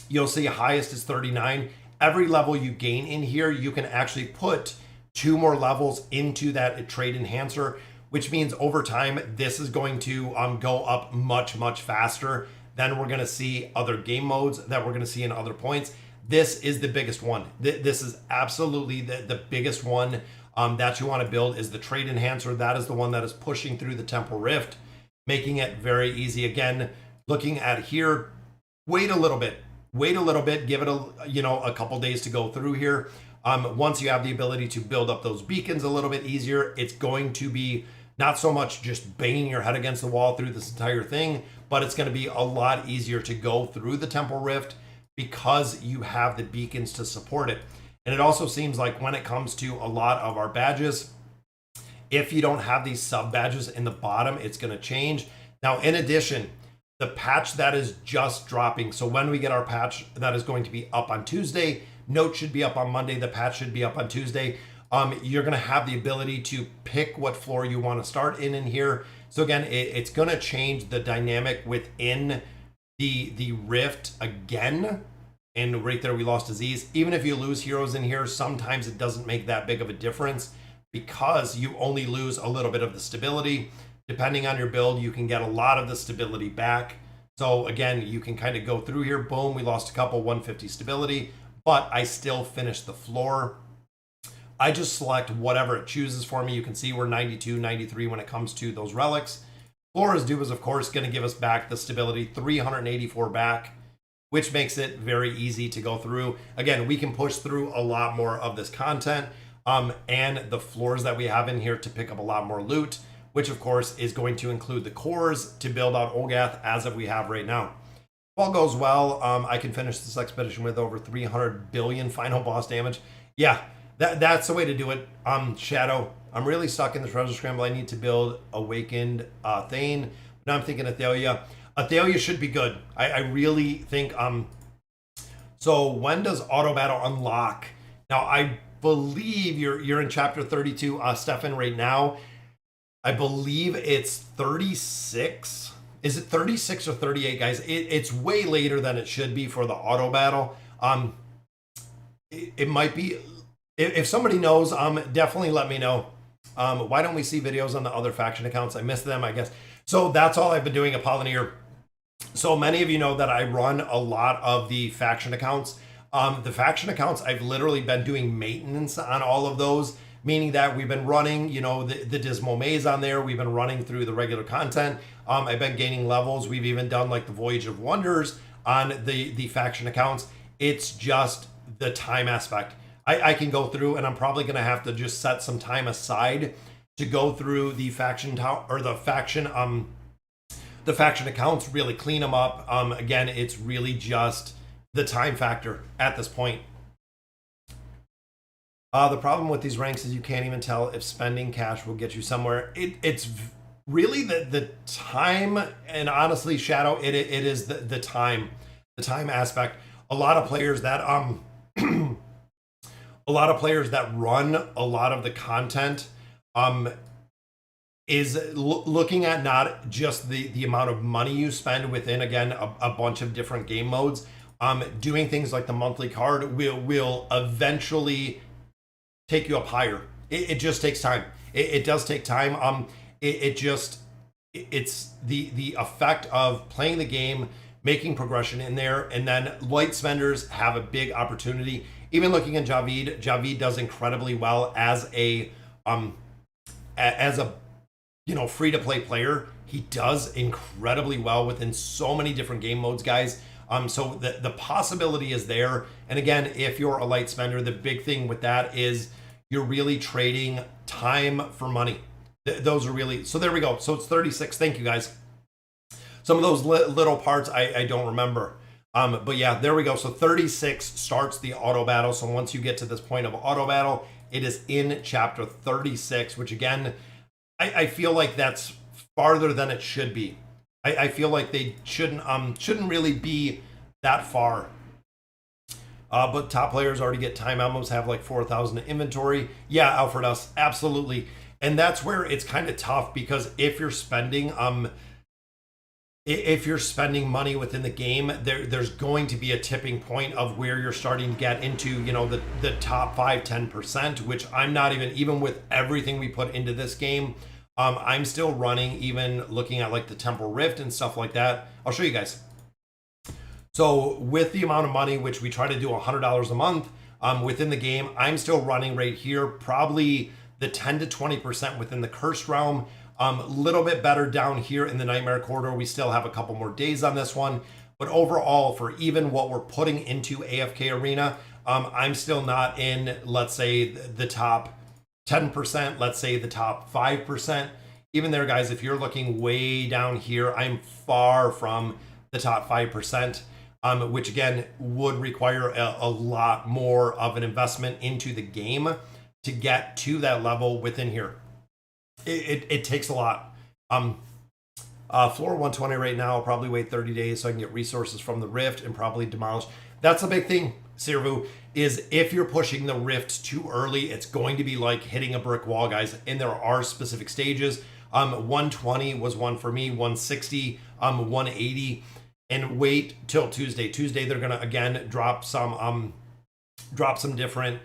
you'll see highest is 39. Every level you gain in here, you can actually put 2 more levels into that trade enhancer, which means over time, this is going to go up much, much faster than we're going to see other game modes that we're going to see in other points. This is the biggest one. This is absolutely the biggest one that you want to build is the Trade Enhancer. That is the one that is pushing through the Temple Rift, making it very easy. Again, looking at here, wait a little bit, give it a couple days to go through here. Once you have the ability to build up those beacons a little bit easier, it's going to be not so much just banging your head against the wall through this entire thing, but it's going to be a lot easier to go through the Temple Rift because you have the beacons to support it. And it also seems like when it comes to a lot of our badges, if you don't have these sub badges in the bottom, it's going to change. Now, in addition, the patch that is just dropping. So when we get our patch that is going to be up on Tuesday, note should be up on Monday, the patch should be up on Tuesday. You're going to have the ability to pick what floor you want to start in here. So again, it's going to change the dynamic within the rift again. And right there, we lost disease. Even if you lose heroes in here, sometimes it doesn't make that big of a difference because you only lose a little bit of the stability. Depending on your build, you can get a lot of the stability back. So again, you can kind of go through here. Boom, we lost a couple, 150 stability, but I still finished the floor. I just select whatever it chooses for me. You can see we're 92, 93 when it comes to those relics. Floor is due is, of course, going to give us back the stability, 384 back, which makes it very easy to go through. Again, we can push through a lot more of this content and the floors that we have in here to pick up a lot more loot, which of course is going to include the cores to build out Olgath as of we have right now. If all goes well, I can finish this expedition with over 300 billion final boss damage. Yeah, that's the way to do it. Shadow, I'm really stuck in the treasure scramble. I need to build Awakened Thane. Now I'm thinking Athalia. Athalia should be good. I really think, so when does auto battle unlock? Now I believe you're in chapter 32, Stefan, right now. I believe it's 36. Is it 36 or 38, guys? It's way later than it should be for the auto battle. It might be, if somebody knows, definitely let me know. Why don't we see videos on the other faction accounts? I missed them, I guess. So that's all I've been doing, Apollinaire. So many of you know that I run a lot of the faction accounts. The faction accounts, I've literally been doing maintenance on all of those, meaning that we've been running, the Dismal Maze on there. We've been running through the regular content. I've been gaining levels. We've even done like the Voyage of Wonders on the faction accounts. It's just the time aspect. I can go through, and I'm probably going to have to just set some time aside to go through the faction accounts, really clean them up. Again, it's really just the time factor at this point. The problem with these ranks is you can't even tell if spending cash will get you somewhere. It's really the time, and honestly, Shadow, it is the time aspect. A lot of players that run a lot of the content is looking at not just the amount of money you spend within, again, a bunch of different game modes. Doing things like the monthly card will eventually take you up higher. It just takes time. It does take time. It's the effect of playing the game, making progression in there, and then light spenders have a big opportunity. Even looking at Javid does incredibly well as a free to play player. He does incredibly well within so many different game modes, guys. So the possibility is there. And again, if you're a light spender, the big thing with that is you're really trading time for money. Those are really, so there we go. So it's 36. Thank you, guys. Some of those little parts I don't remember. But yeah, there we go. So 36 starts the auto battle. So once you get to this point of auto battle, it is in chapter 36, which again, I feel like that's farther than it should be. I feel like they shouldn't really be that far. But top players already get time emblems, have like 4,000 inventory. Yeah, Alfred us, absolutely. And that's where it's kind of tough, because if you're spending money within the game, there's going to be a tipping point of where you're starting to get into, the top 5-10%, which I'm not even with everything we put into this game. I'm still running, even looking at like the Temple Rift and stuff like that. I'll show you guys. So with the amount of money, which we try to do $100 a month within the game, I'm still running right here, probably the 10 to 20% within the Cursed Realm. A little bit better down here in the Nightmare Corridor. We still have a couple more days on this one. But overall, for even what we're putting into AFK Arena, I'm still not in, let's say, the top 10%, let's say the top 5%. Even there, guys, if you're looking way down here, I'm far from the top 5%, which again would require a lot more of an investment into the game to get to that level within here. It takes a lot. Floor 120 right now. I'll probably wait 30 days so I can get resources from the Rift and probably demolish. That's a big thing, Sirvu, is if you're pushing the Rift too early, it's going to be like hitting a brick wall, guys. And there are specific stages. 120 was one for me, 160, 180, and wait till Tuesday. Tuesday, they're gonna again drop some different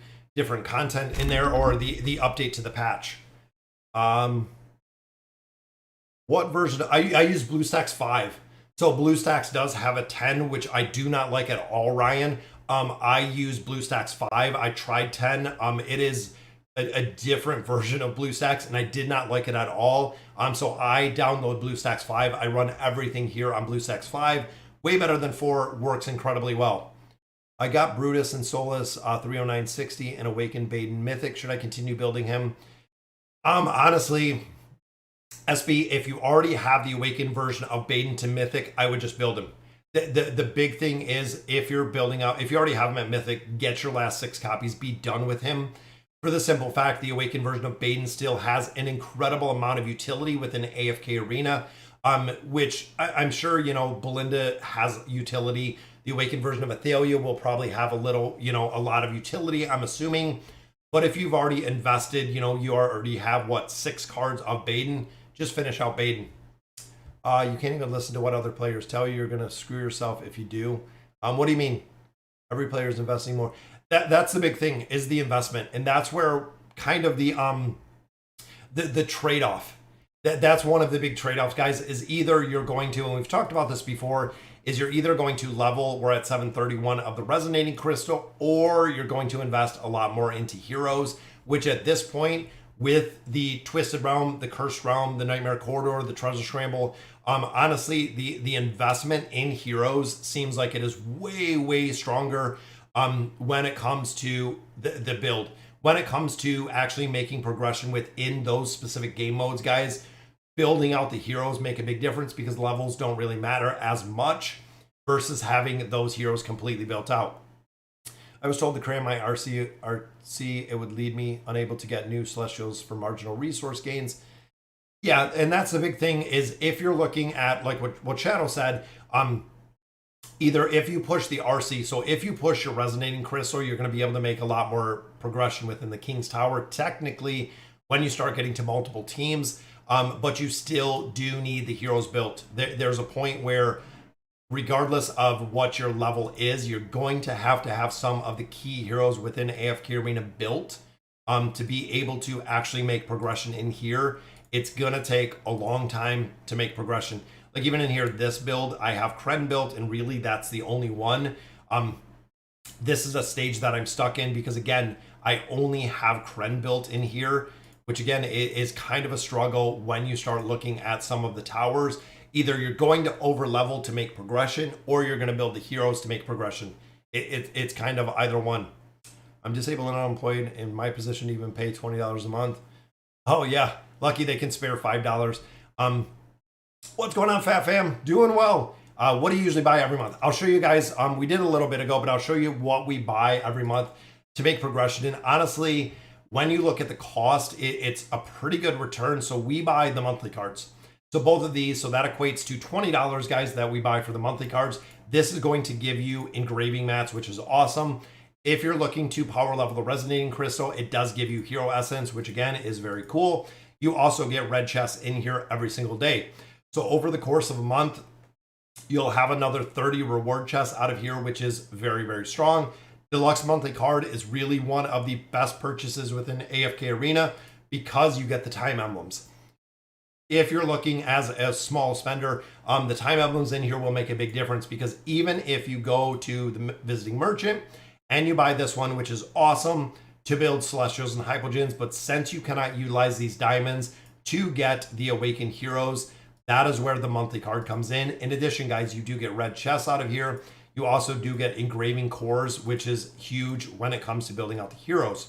content in there, or the update to the patch. What version? I use BlueStacks 5. So BlueStacks does have a 10, which I do not like at all, Ryan. I use BlueStacks 5. I tried 10. It is a different version of BlueStacks, and I did not like it at all. So I download BlueStacks 5. I run everything here on BlueStacks 5. Way better than 4. Works incredibly well. I got Brutus and Solus 30960 and Awakened Baden Mythic. Should I continue building him? Honestly, SB, if you already have the Awakened version of Baden to Mythic, I would just build him. The big thing is, if you're building out, if you already have him at Mythic, get your last 6 copies, be done with him. For the simple fact, the Awakened version of Baden still has an incredible amount of utility within AFK Arena, which I'm sure, Belinda has utility. The Awakened version of Athalia will probably have a lot of utility, I'm assuming. But if you've already invested, you already have, 6 cards of Baden, just finish out Baden. You can't even listen to what other players tell you. You're going to screw yourself if you do. What do you mean? Every player is investing more. That's the big thing, is the investment. And that's where kind of the trade-off. That's one of the big trade-offs, guys, is either you're going to, and we've talked about this before, is you're either going to level, we're at 731 of the Resonating Crystal, or you're going to invest a lot more into heroes, which at this point, with the Twisted Realm, the Cursed Realm, the Nightmare Corridor, the Treasure Scramble, honestly, the investment in heroes seems like it is way, way stronger when it comes to the build. When it comes to actually making progression within those specific game modes, guys, building out the heroes make a big difference, because levels don't really matter as much versus having those heroes completely built out. I was told to create my RC, it would lead me unable to get new Celestials for marginal resource gains. Yeah, and that's the big thing, is if you're looking at, like what Shadow said, either if you push the RC, so if you push your Resonating Crystal, you're going to be able to make a lot more progression within the King's Tower, technically, when you start getting to multiple teams, but you still do need the heroes built. There's a point where, regardless of what your level is, you're going to have some of the key heroes within AFK Arena built to be able to actually make progression in here. It's gonna take a long time to make progression. Like even in here, this build, I have Kren built, and really that's the only one. This is a stage that I'm stuck in because, again, I only have Kren built in here, which again is kind of a struggle when you start looking at some of the towers. Either you're going to over level to make progression, or you're going to build the heroes to make progression. It's kind of either one. I'm disabled and unemployed. In my position, to even pay $20 a month. Oh yeah, lucky they can spare $5. What's going on, Fat Fam? Doing well. What do you usually buy every month? I'll show you guys. We did a little bit ago, but I'll show you what we buy every month to make progression. And honestly, when you look at the cost, it's a pretty good return. So we buy the monthly cards. So both of these, so that equates to $20, guys, that we buy for the monthly cards. This is going to give you engraving mats, which is awesome. If you're looking to power level the Resonating Crystal, it does give you Hero Essence, which again is very cool. You also get red chests in here every single day. So over the course of a month, you'll have another 30 reward chests out of here, which is very, very strong. Deluxe monthly card is really one of the best purchases within AFK Arena because you get the time emblems. If you're looking as a small spender, the time emblems in here will make a big difference, because even if you go to the visiting merchant and you buy this one, which is awesome, to build Celestials and Hypogeans, but since you cannot utilize these diamonds to get the Awakened Heroes, that is where the monthly card comes in. In addition, guys, you do get red chests out of here. You also do get engraving cores, which is huge when it comes to building out the heroes.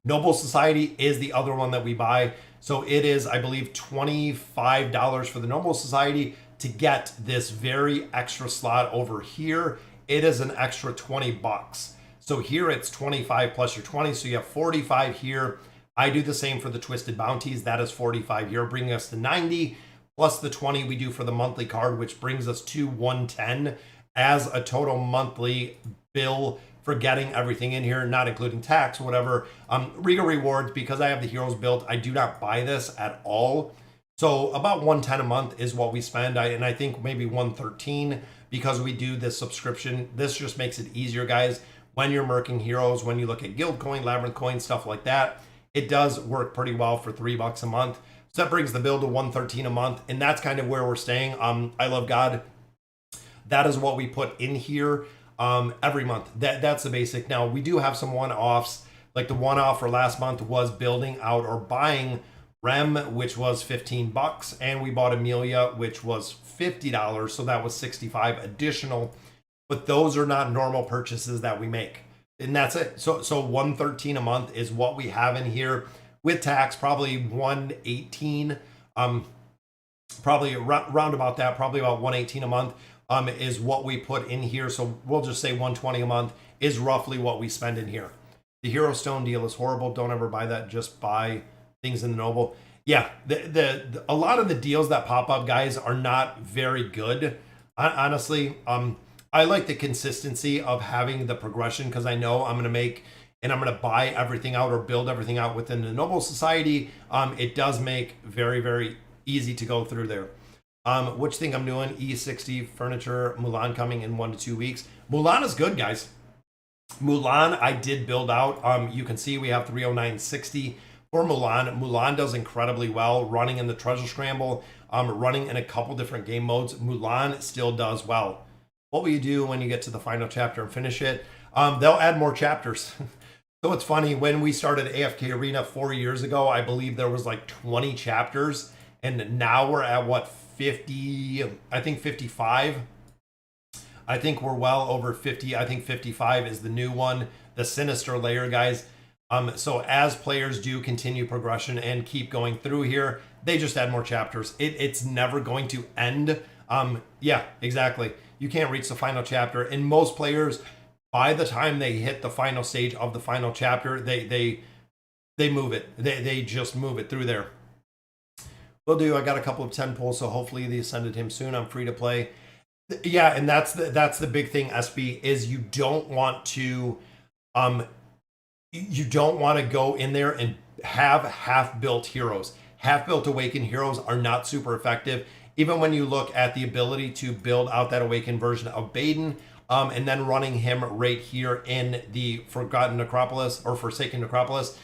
Noble Society is the other one that we buy. So it is, I believe, $25 for the Noble Society to get this very extra slot over here. It is an extra 20 bucks. So here it's 25 plus your 20. So you have 45 here. I do the same for the Twisted Bounties. That is 45 here, bringing us to 90 plus the 20 we do for the monthly card, which brings us to 110 as a total monthly bill for getting everything in here, not including tax, whatever. Regal Rewards, because I have the heroes built, I do not buy this at all. So about 110 a month is what we spend. And I think maybe 113 because we do this subscription. This just makes it easier, guys. When you're merking heroes, when you look at guild coin, labyrinth coin, stuff like that, it does work pretty well for $3 a month. So that brings the bill to 113 a month. And that's kind of where we're staying. I Love God. That is what we put in here every month. That's the basic. Now we do have some one-offs. Like the one-off for last month was building out or buying Rem, which was 15 bucks, and we bought Amelia, which was $50. So that was 65 additional. But those are not normal purchases that we make. And that's it. So 113 a month is what we have in here with tax, probably 118. Probably round about that, probably about 118 a month. Is what we put in here. So we'll just say 120 a month is roughly what we spend in here. The Hero Stone deal is horrible. Don't ever buy that. Just buy things in the Noble. Yeah, a lot of the deals that pop up, guys, are not very good. Honestly, I like the consistency of having the progression because I know I'm going to make and I'm going to buy everything out or build everything out within the Noble Society. It does make very, very easy to go through there. Which thing I'm doing, E60 furniture, Mulan coming in 1 to 2 weeks. Mulan is good, guys. Mulan, I did build out. You can see we have 309.60 for Mulan. Mulan does incredibly well running in the Treasure Scramble, running in a couple different game modes. Mulan still does well. What will you do when you get to the final chapter and finish it? They'll add more chapters. So it's funny, when we started AFK Arena 4 years ago, I believe there was like 20 chapters, and now we're at what, 50, I think 55. I think we're well over 50. I think 55 is the new one, the Sinister Layer, guys. So as players do continue progression and keep going through here, they just add more chapters. It's never going to end. Yeah, exactly. You can't reach the final chapter. And most players, by the time they hit the final stage of the final chapter, they move it. They just move it through there. Will do. I got a couple of 10 pulls, so hopefully they send him soon. I'm free to play. Yeah, and that's the big thing, SB, is you don't want to go in there and have half-built heroes. Half-built Awakened heroes are not super effective. Even when you look at the ability to build out that Awakened version of Baden, and then running him right here in the Forgotten Necropolis or Forsaken Necropolis,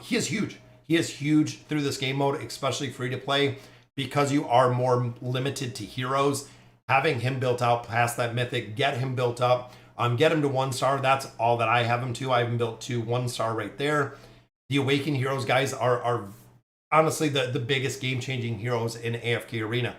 he is huge. He is huge through this game mode, especially free to play, because you are more limited to heroes. Having him built out past that mythic, get him built up, get him to 1 star. That's all that I have him to. I have him built to 1 star right there. The Awakened heroes, guys, are honestly the biggest game-changing heroes in AFK Arena.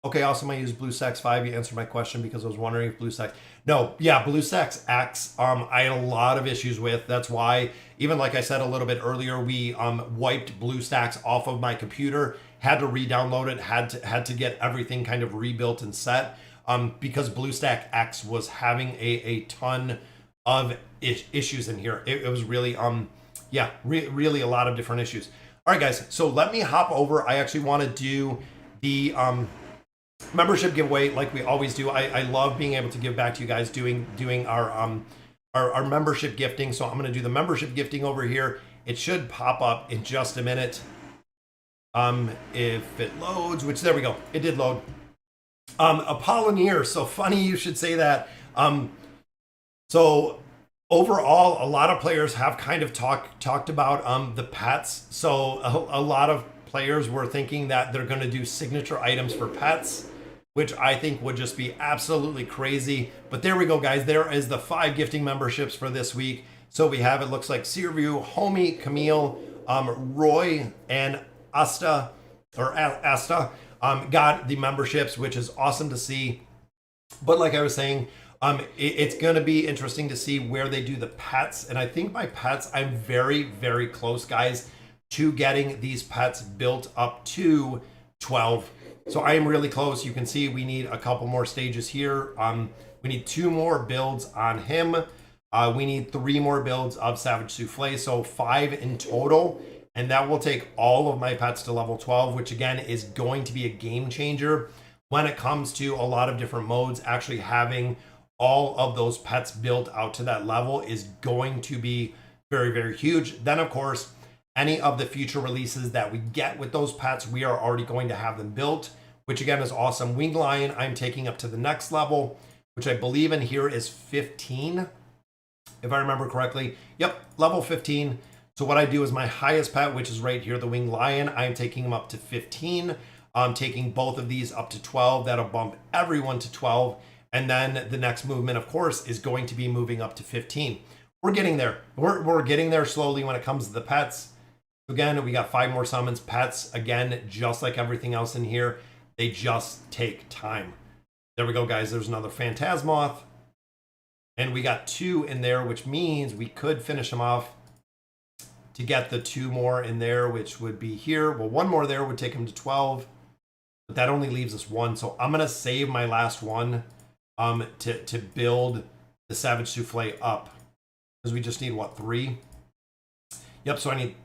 Okay, also I use BlueStacks 5. You answered my question because I was wondering if BlueStacks... No, yeah, BlueStacks X, I had a lot of issues with. That's why, even like I said a little bit earlier, we wiped BlueStacks off of my computer, had to re-download it, had to get everything kind of rebuilt and set, because BlueStack X was having a ton of issues in here. It was really, yeah, really a lot of different issues. All right, guys, so let me hop over. I actually want to do the... membership giveaway like we always do. I love being able to give back to you guys doing our membership gifting. So I'm going to do the membership gifting over here. It should pop up in just a minute. If it loads, which there we go. It did load. Apollonier. So funny you should say that. So overall, a lot of players have kind of talked about the pets. So a lot of players were thinking that they're going to do signature items for pets. which I think would just be absolutely crazy. But there we go, guys. There is the 5 gifting memberships for this week. So we have, it looks like Searview, Homie, Camille, Roy, and Asta got the memberships, which is awesome to see. But like I was saying, it's going to be interesting to see where they do the pets. And I think my pets, I'm very, very close, guys, to getting these pets built up to 12. So I am really close. You can see we need a couple more stages here. We need 2 more builds on him. We need 3 more builds of Savage Souffle. So 5 in total. And that will take all of my pets to level 12, which again is going to be a game changer when it comes to a lot of different modes. Actually having all of those pets built out to that level is going to be very, very huge. Then of course, any of the future releases that we get with those pets, we are already going to have them built, which again is awesome. Winged Lion, I'm taking up to the next level, which I believe in here is 15, if I remember correctly. Yep, level 15. So what I do is my highest pet, which is right here, the Winged Lion, I'm taking him up to 15. I'm taking both of these up to 12. That'll bump everyone to 12. And then the next movement, of course, is going to be moving up to 15. We're getting there. We're getting there slowly when it comes to the pets. Again, we got 5 more summons. Pets, again, just like everything else in here, they just take time. There we go, guys. There's another Phantasmoth. And we got 2 in there, which means we could finish them off to get the 2 more in there, which would be here. Well, 1 more there would take him to 12. But that only leaves us 1. So I'm going to save my last one to build the Savage Souffle up. Because we just need, what, 3? Yep, so I need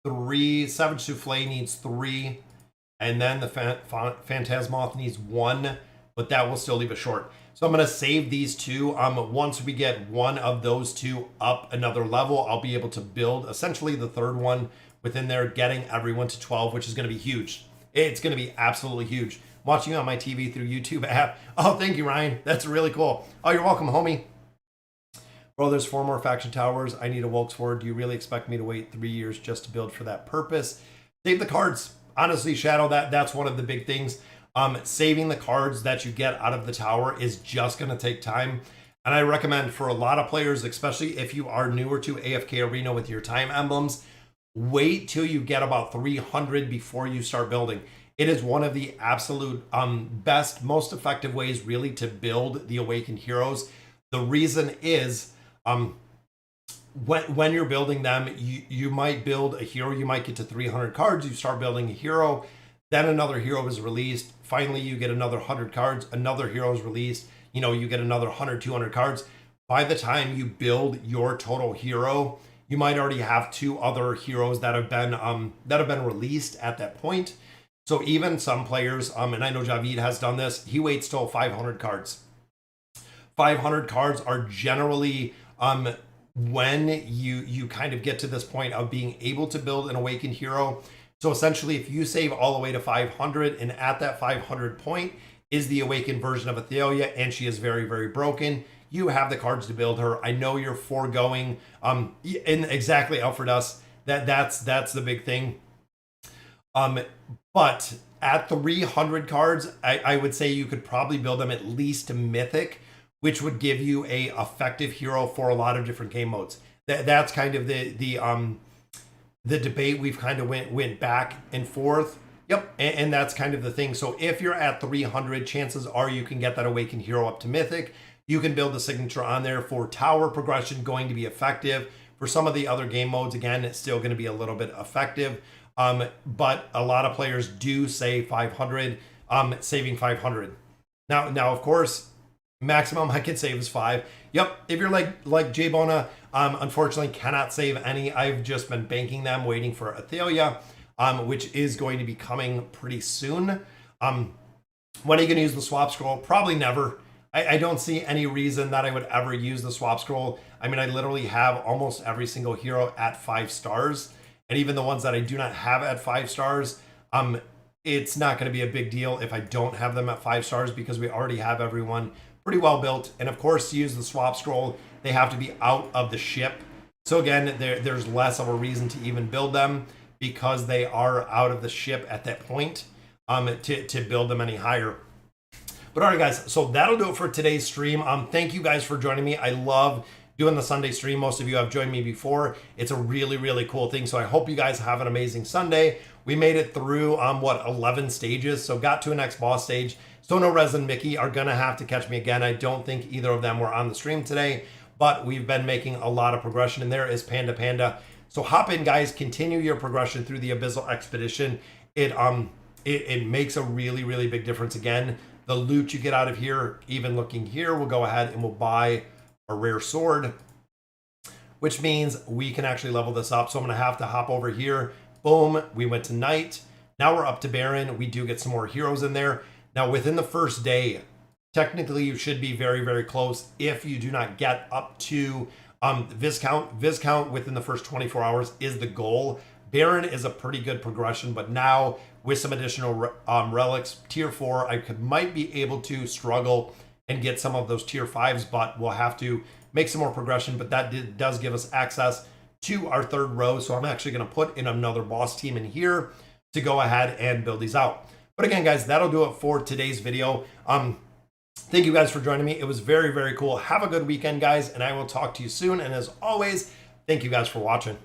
3. Savage Souffle needs 3. And then the Phantasmoth needs 1. But that will still leave us short. So I'm going to save these 2. Once we get one of those 2 up another level, I'll be able to build essentially the 3rd one within there, getting everyone to 12, which is going to be huge. It's going to be absolutely huge. I'm watching on my TV through YouTube app. Oh, thank you, Ryan. That's really cool. Oh, you're welcome, homie. Bro, there's 4 more faction towers. I need a Wilkes Ford. Do you really expect me to wait 3 years just to build for that purpose? Save the cards. Honestly, Shadow, that's one of the big things. Saving the cards that you get out of the tower is just going to take time. And I recommend for a lot of players, especially if you are newer to AFK Arena with your time emblems, wait till you get about 300 before you start building. It is one of the absolute best, most effective ways really to build the Awakened Heroes. The reason is when you're building them, you might build a hero, you might get to 300 cards, you start building a hero, then another hero is released. Finally, you get another 100 cards, another hero is released. You know, you get another 100, 200 cards. By the time you build your total hero, you might already have 2 other heroes that have been released at that point. So even some players, and I know Javid has done this, he waits till 500 cards. 500 cards are generally when you kind of get to this point of being able to build an Awakened hero. So essentially, if you save all the way to 500, and at that 500 point is the Awakened version of Athalia, and she is very, very broken, you have the cards to build her. I know you're foregoing, and exactly, Alfred Us, that's the big thing. But at 300 cards, I would say you could probably build them at least to Mythic, which would give you a effective hero for a lot of different game modes. That's kind of the debate we've kind of went back and forth. Yep, and that's kind of the thing. So if you're at 300, chances are you can get that Awakened hero up to Mythic. You can build the signature on there for tower progression, going to be effective. For some of the other game modes, again, it's still going to be a little bit effective. But a lot of players do say 500, saving 500. Now, of course, maximum I can save is 5. Yep, if you're like Jay Bona, unfortunately cannot save any. I've just been banking them, waiting for Athalia, which is going to be coming pretty soon. When are you going to use the swap scroll? Probably never. I don't see any reason that I would ever use the swap scroll. I mean, I literally have almost every single hero at 5 stars. And even the ones that I do not have at 5 stars, it's not going to be a big deal if I don't have them at 5 stars, because we already have everyone pretty well built. And of course, to use the swap scroll, they have to be out of the ship. So again, there's less of a reason to even build them, because they are out of the ship at that point, to build them any higher. But all right, guys, so that'll do it for today's stream. Thank you guys for joining me. I love doing the Sunday stream. Most of you have joined me before. It's a really, really cool thing. So I hope you guys have an amazing Sunday. We made it through, 11 stages. So got to a next boss stage. Sono, Rez, and Mickey are gonna have to catch me again. I don't think either of them were on the stream today, but we've been making a lot of progression, and there is Panda Panda. So hop in, guys, continue your progression through the Abyssal Expedition. It makes a really, really big difference. Again, the loot you get out of here, even looking here, we'll go ahead and we'll buy a rare sword, which means we can actually level this up. So I'm gonna have to hop over here. Boom, we went to night. Now we're up to Baron. We do get some more heroes in there. Now within the first day, technically you should be very, very close if you do not get up to Viscount. Viscount within the first 24 hours is the goal. Baron is a pretty good progression, but now with some additional relics, tier 4, might be able to struggle and get some of those tier 5s, but we'll have to make some more progression. But that does give us access to our third row. So I'm actually going to put in another boss team in here to go ahead and build these out. But again, guys, that'll do it for today's video. Thank you guys for joining me. It was very, very cool. Have a good weekend, guys, and I will talk to you soon. And as always, thank you guys for watching.